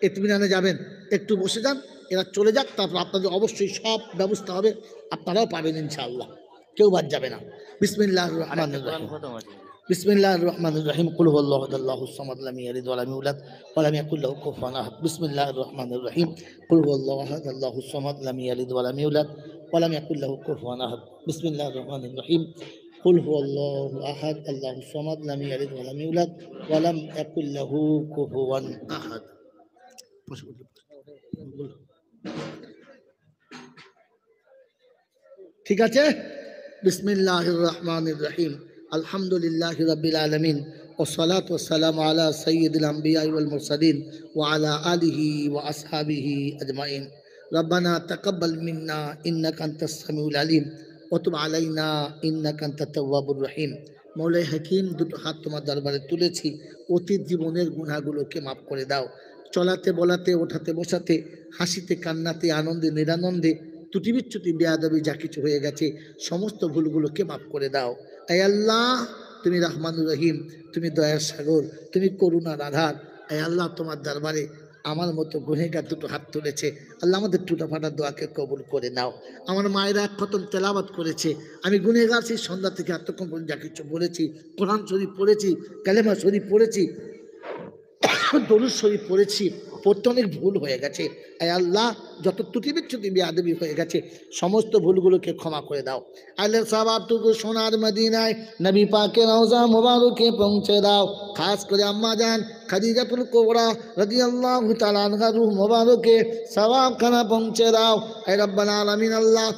Speaker 1: ইতমিনানে যাবেন একটু বসে যান এরা চলে যাক তারপর আপনাদের অবশ্যই সব ব্যবস্থা হবে আপনারাও পাবেন ইনশাআল্লাহ কেউ বাদ যাবে না বিসমিল্লাহির রহমানির রহিম বিসমিল্লাহির রহমানির রহিম কুল হুয়াল্লাহু আহাদ আল্লাহুস সামাদ লাম ইয়ালিদ ওয়া লাম ইউলাদ ওয়া লাম ইয়াকুল লাহু কুফুয়ান আহাদ বিসমিল্লাহির রহমানির রহিম কুল হুয়াল্লাহু আহাদ আল্লাহুস সামাদ লাম ইয়ালিদ ওয়া লাম ইউলাদ ওয়া লাম ইয়াকুল লাহু কুফুয়ান আহাদ বিসমিল্লাহির রহমানির রহিম কুল হুয়াল্লাহু আহাদ আল্লাহুস সামাদ লাম ইয়ালিদ ওয়া লাম ইউলাদ ওয়া লাম ইয়াকুল লাহু কুফুয়ান আহাদ ঠিক আছে বিসমিল্লাহির রহমানির রহিম আলহামদুলিল্লাহি রাব্বিল আলামিন والصلاة والسلام على سيد الأنبياء والمرسلين وعلى آله وأصحابه أجمعين ربنا تقبل منا إنك أنت السميع العليم وتب علينا إنك أنت التواب الرحيم মৌলাই হাকিম দুটো হাত তোমার দরবারে তুলেছি অতীত জীবনের গুনাহগুলোকে মাফ করে দাও চলাতে বলাতে ওঠাতে বসাতে হাসিতে কান্নাতে আনন্দে নিরানন্দে ত্রুটি বিচ্যুতি বেয়াদবি যা কিছু হয়ে গেছে সমস্ত ভুলগুলোকে মাফ করে দাও আয় আল্লাহ তুমি রহমানুর রহিম তুমি দয়ার সাগর তুমি করুণার আধার আয় আল্লাহ তোমার দরবারে আমার মতো গুনেগার দুটো হাত তুলেছে আল্লাহ আমাদের টুটা ফাটা দোয়াকে কবুল করে নাও আমার মায়েরা এক খতম তেলাওয়াত করেছে আমি গুনেগার সেই সন্ধ্যা থেকে এতক্ষণ পর্যন্ত যা কিছু বলেছি কোরআন শরীফ পড়েছি কালেমা শরীফ পড়েছি দরুদ শরীফ পড়েছি পড়তে অনেক ভুল হয়ে গেছে আয় আল্লাহ যত ত্রুটি বিচ্যুতি বেয়াদবি হয়ে গেছে সমস্ত ভুলগুলোকে ক্ষমা করে দাও আল্লাহ সাহাবাটুকু সোনার মদিনায় নবী পাকের রওজা মোবারকে পৌঁছে দাও খাস করে আম্মা জান খাদিজাতুল কুবরা রাদিয়াল্লাহু তাআলা আনহা রূহ মোবারকে সওয়াবখানা পৌঁছে দাও হে রব্বাল আলামিন আল্লাহ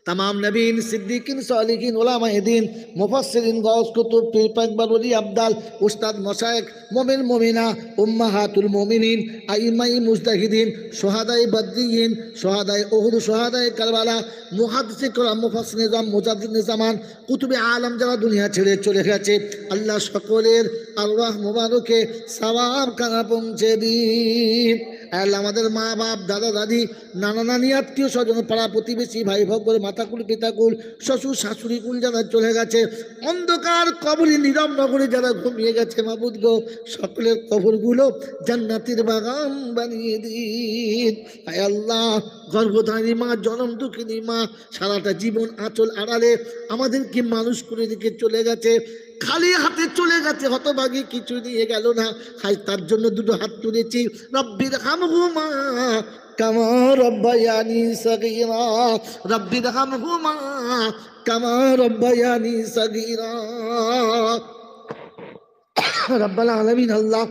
Speaker 1: तमाम नबीन सिद्दीकीन सालिकीन उलामाए दीन मुफस्सिरीन गौस कुतुब पीर पैगंबर वली अब्दाल उस्ताद मशाइख मोमिन मोमिना उम्माहातुल मोमिनीन आइम्माए मुजतहिदीन शुहादाए बद्रियीन शुहादाए उहुद शुहादाए करबला मुहद्दिसिन किराम मुफस्सिर निजाम मुजाद्दिद निजामान कुतुबे आलम যারা দুনিয়া ছেড়ে চলে গেছে আল্লাহ সকলের আরওয়াহ মুবারকে সওয়াব খানা পৌঁছে দিন আল্লাহ আমাদের মা বাপ দাদা দাদি নানা নানি আত্মীয় স্বজন পাড়া প্রতিবেশী ভাই ভক্ত মাতাকুল পিতাকুল শ্বশুর শাশুড়ি কুল যারা চলে গেছে অন্ধকার কবরে নীরব নগরে যারা ঘুমিয়ে গেছে মাবুদ গো সকলের কবরগুলো জান্নাতের বাগান বানিয়ে দিন আয় আল্লাহ গর্ভধারী মা জনম দুঃখিনী মা সারাটা জীবন আঁচল আড়ালে আমাদেরকে মানুষ করে রেখে চলে গেছে খালি হাতে চলে গেছে হতভাগী কিছু নিয়ে গেল না হাই তার জন্য দুটো হাত তুলেছি রব্বির হামহুমা কামা রাব্বায়ানি সগীরা রাব্বিরহামহুমা কামা রাব্বায়ানি সগীরা। রব্বুল আলামিন আল্লাহ,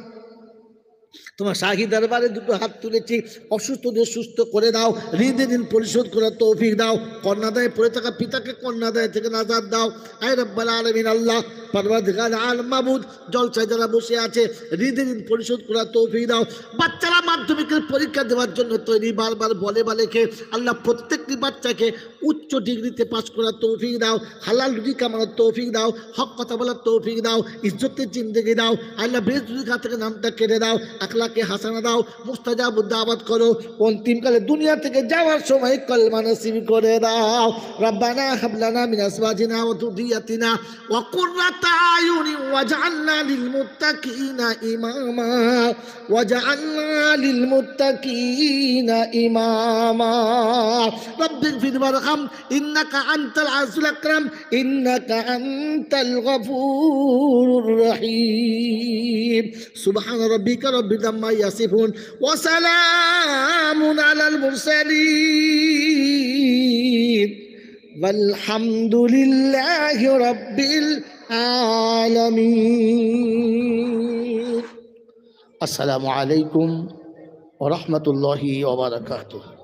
Speaker 1: তোমার শাহী দরবারে দুটো হাত তুলেছি, অসুস্থদের সুস্থ করে দাও, ঋণের ঋণ পরিশোধ করার তৌফিক দাও, কন্যাদায় পড়ে থাকা পিতাকে কন্যাদায় থেকে নাজাত দাও। আয় রব্বুল আলামিন আল্লাহ, পরওয়ারদিগার আলম মাবুদ, জলসায় যারা বসে আছে ঋণের ঋণ পরিশোধ করার তৌফিক দাও। বাচ্চারা মাধ্যমিকের পরীক্ষা দেওয়ার জন্য তৈরি, বারবার বলে লেখে, আল্লাহ প্রত্যেকটি বাচ্চাকে উচ্চ ডিগ্রিতে পাস করার তৌফিক দাও, হালাল রুজি কামানোর তৌফিক দাও, হক কথা বলার তৌফিক দাও, ইজ্জতের জিন্দেগি দাও। আল্লাহ বেজুরিখা থেকে নামটা কেটে দাও, আখলাকে হাসানা দাও, মুস্তাজাব দাওয়াত করো, অন্তিমকালে দুনিয়া থেকে যাওয়ার সময় কলমা নসিব করে দাও। রব্বানা হাব লানা মিন আজওয়াজিনা ওয়া যুররিয়াতিনা ওয়া কুররাতা আয়ুনিন ওয়াজআলনা লিল মুত্তাকিনা ইমামা ওয়াজআলনা লিল মুত্তাকিনা ইমামা। রব্বিগফির ওয়ারহাম ইন্নাকা আনতাল আজিজুল আকরাম ইন্নাকা আনতাল গফুরুর রহিম। সুবহান রাব্বিকা রাব্বিল আম্মা ইয়াসিফুন ওয়া সালামুন আলাল মুরসালিন ওয়ালহামদুলিল্লাহি রাব্বিল আলামিন। আসসালামু আলাইকুম ওয়া রাহমাতুল্লাহি ওয়া বারাকাতুহু।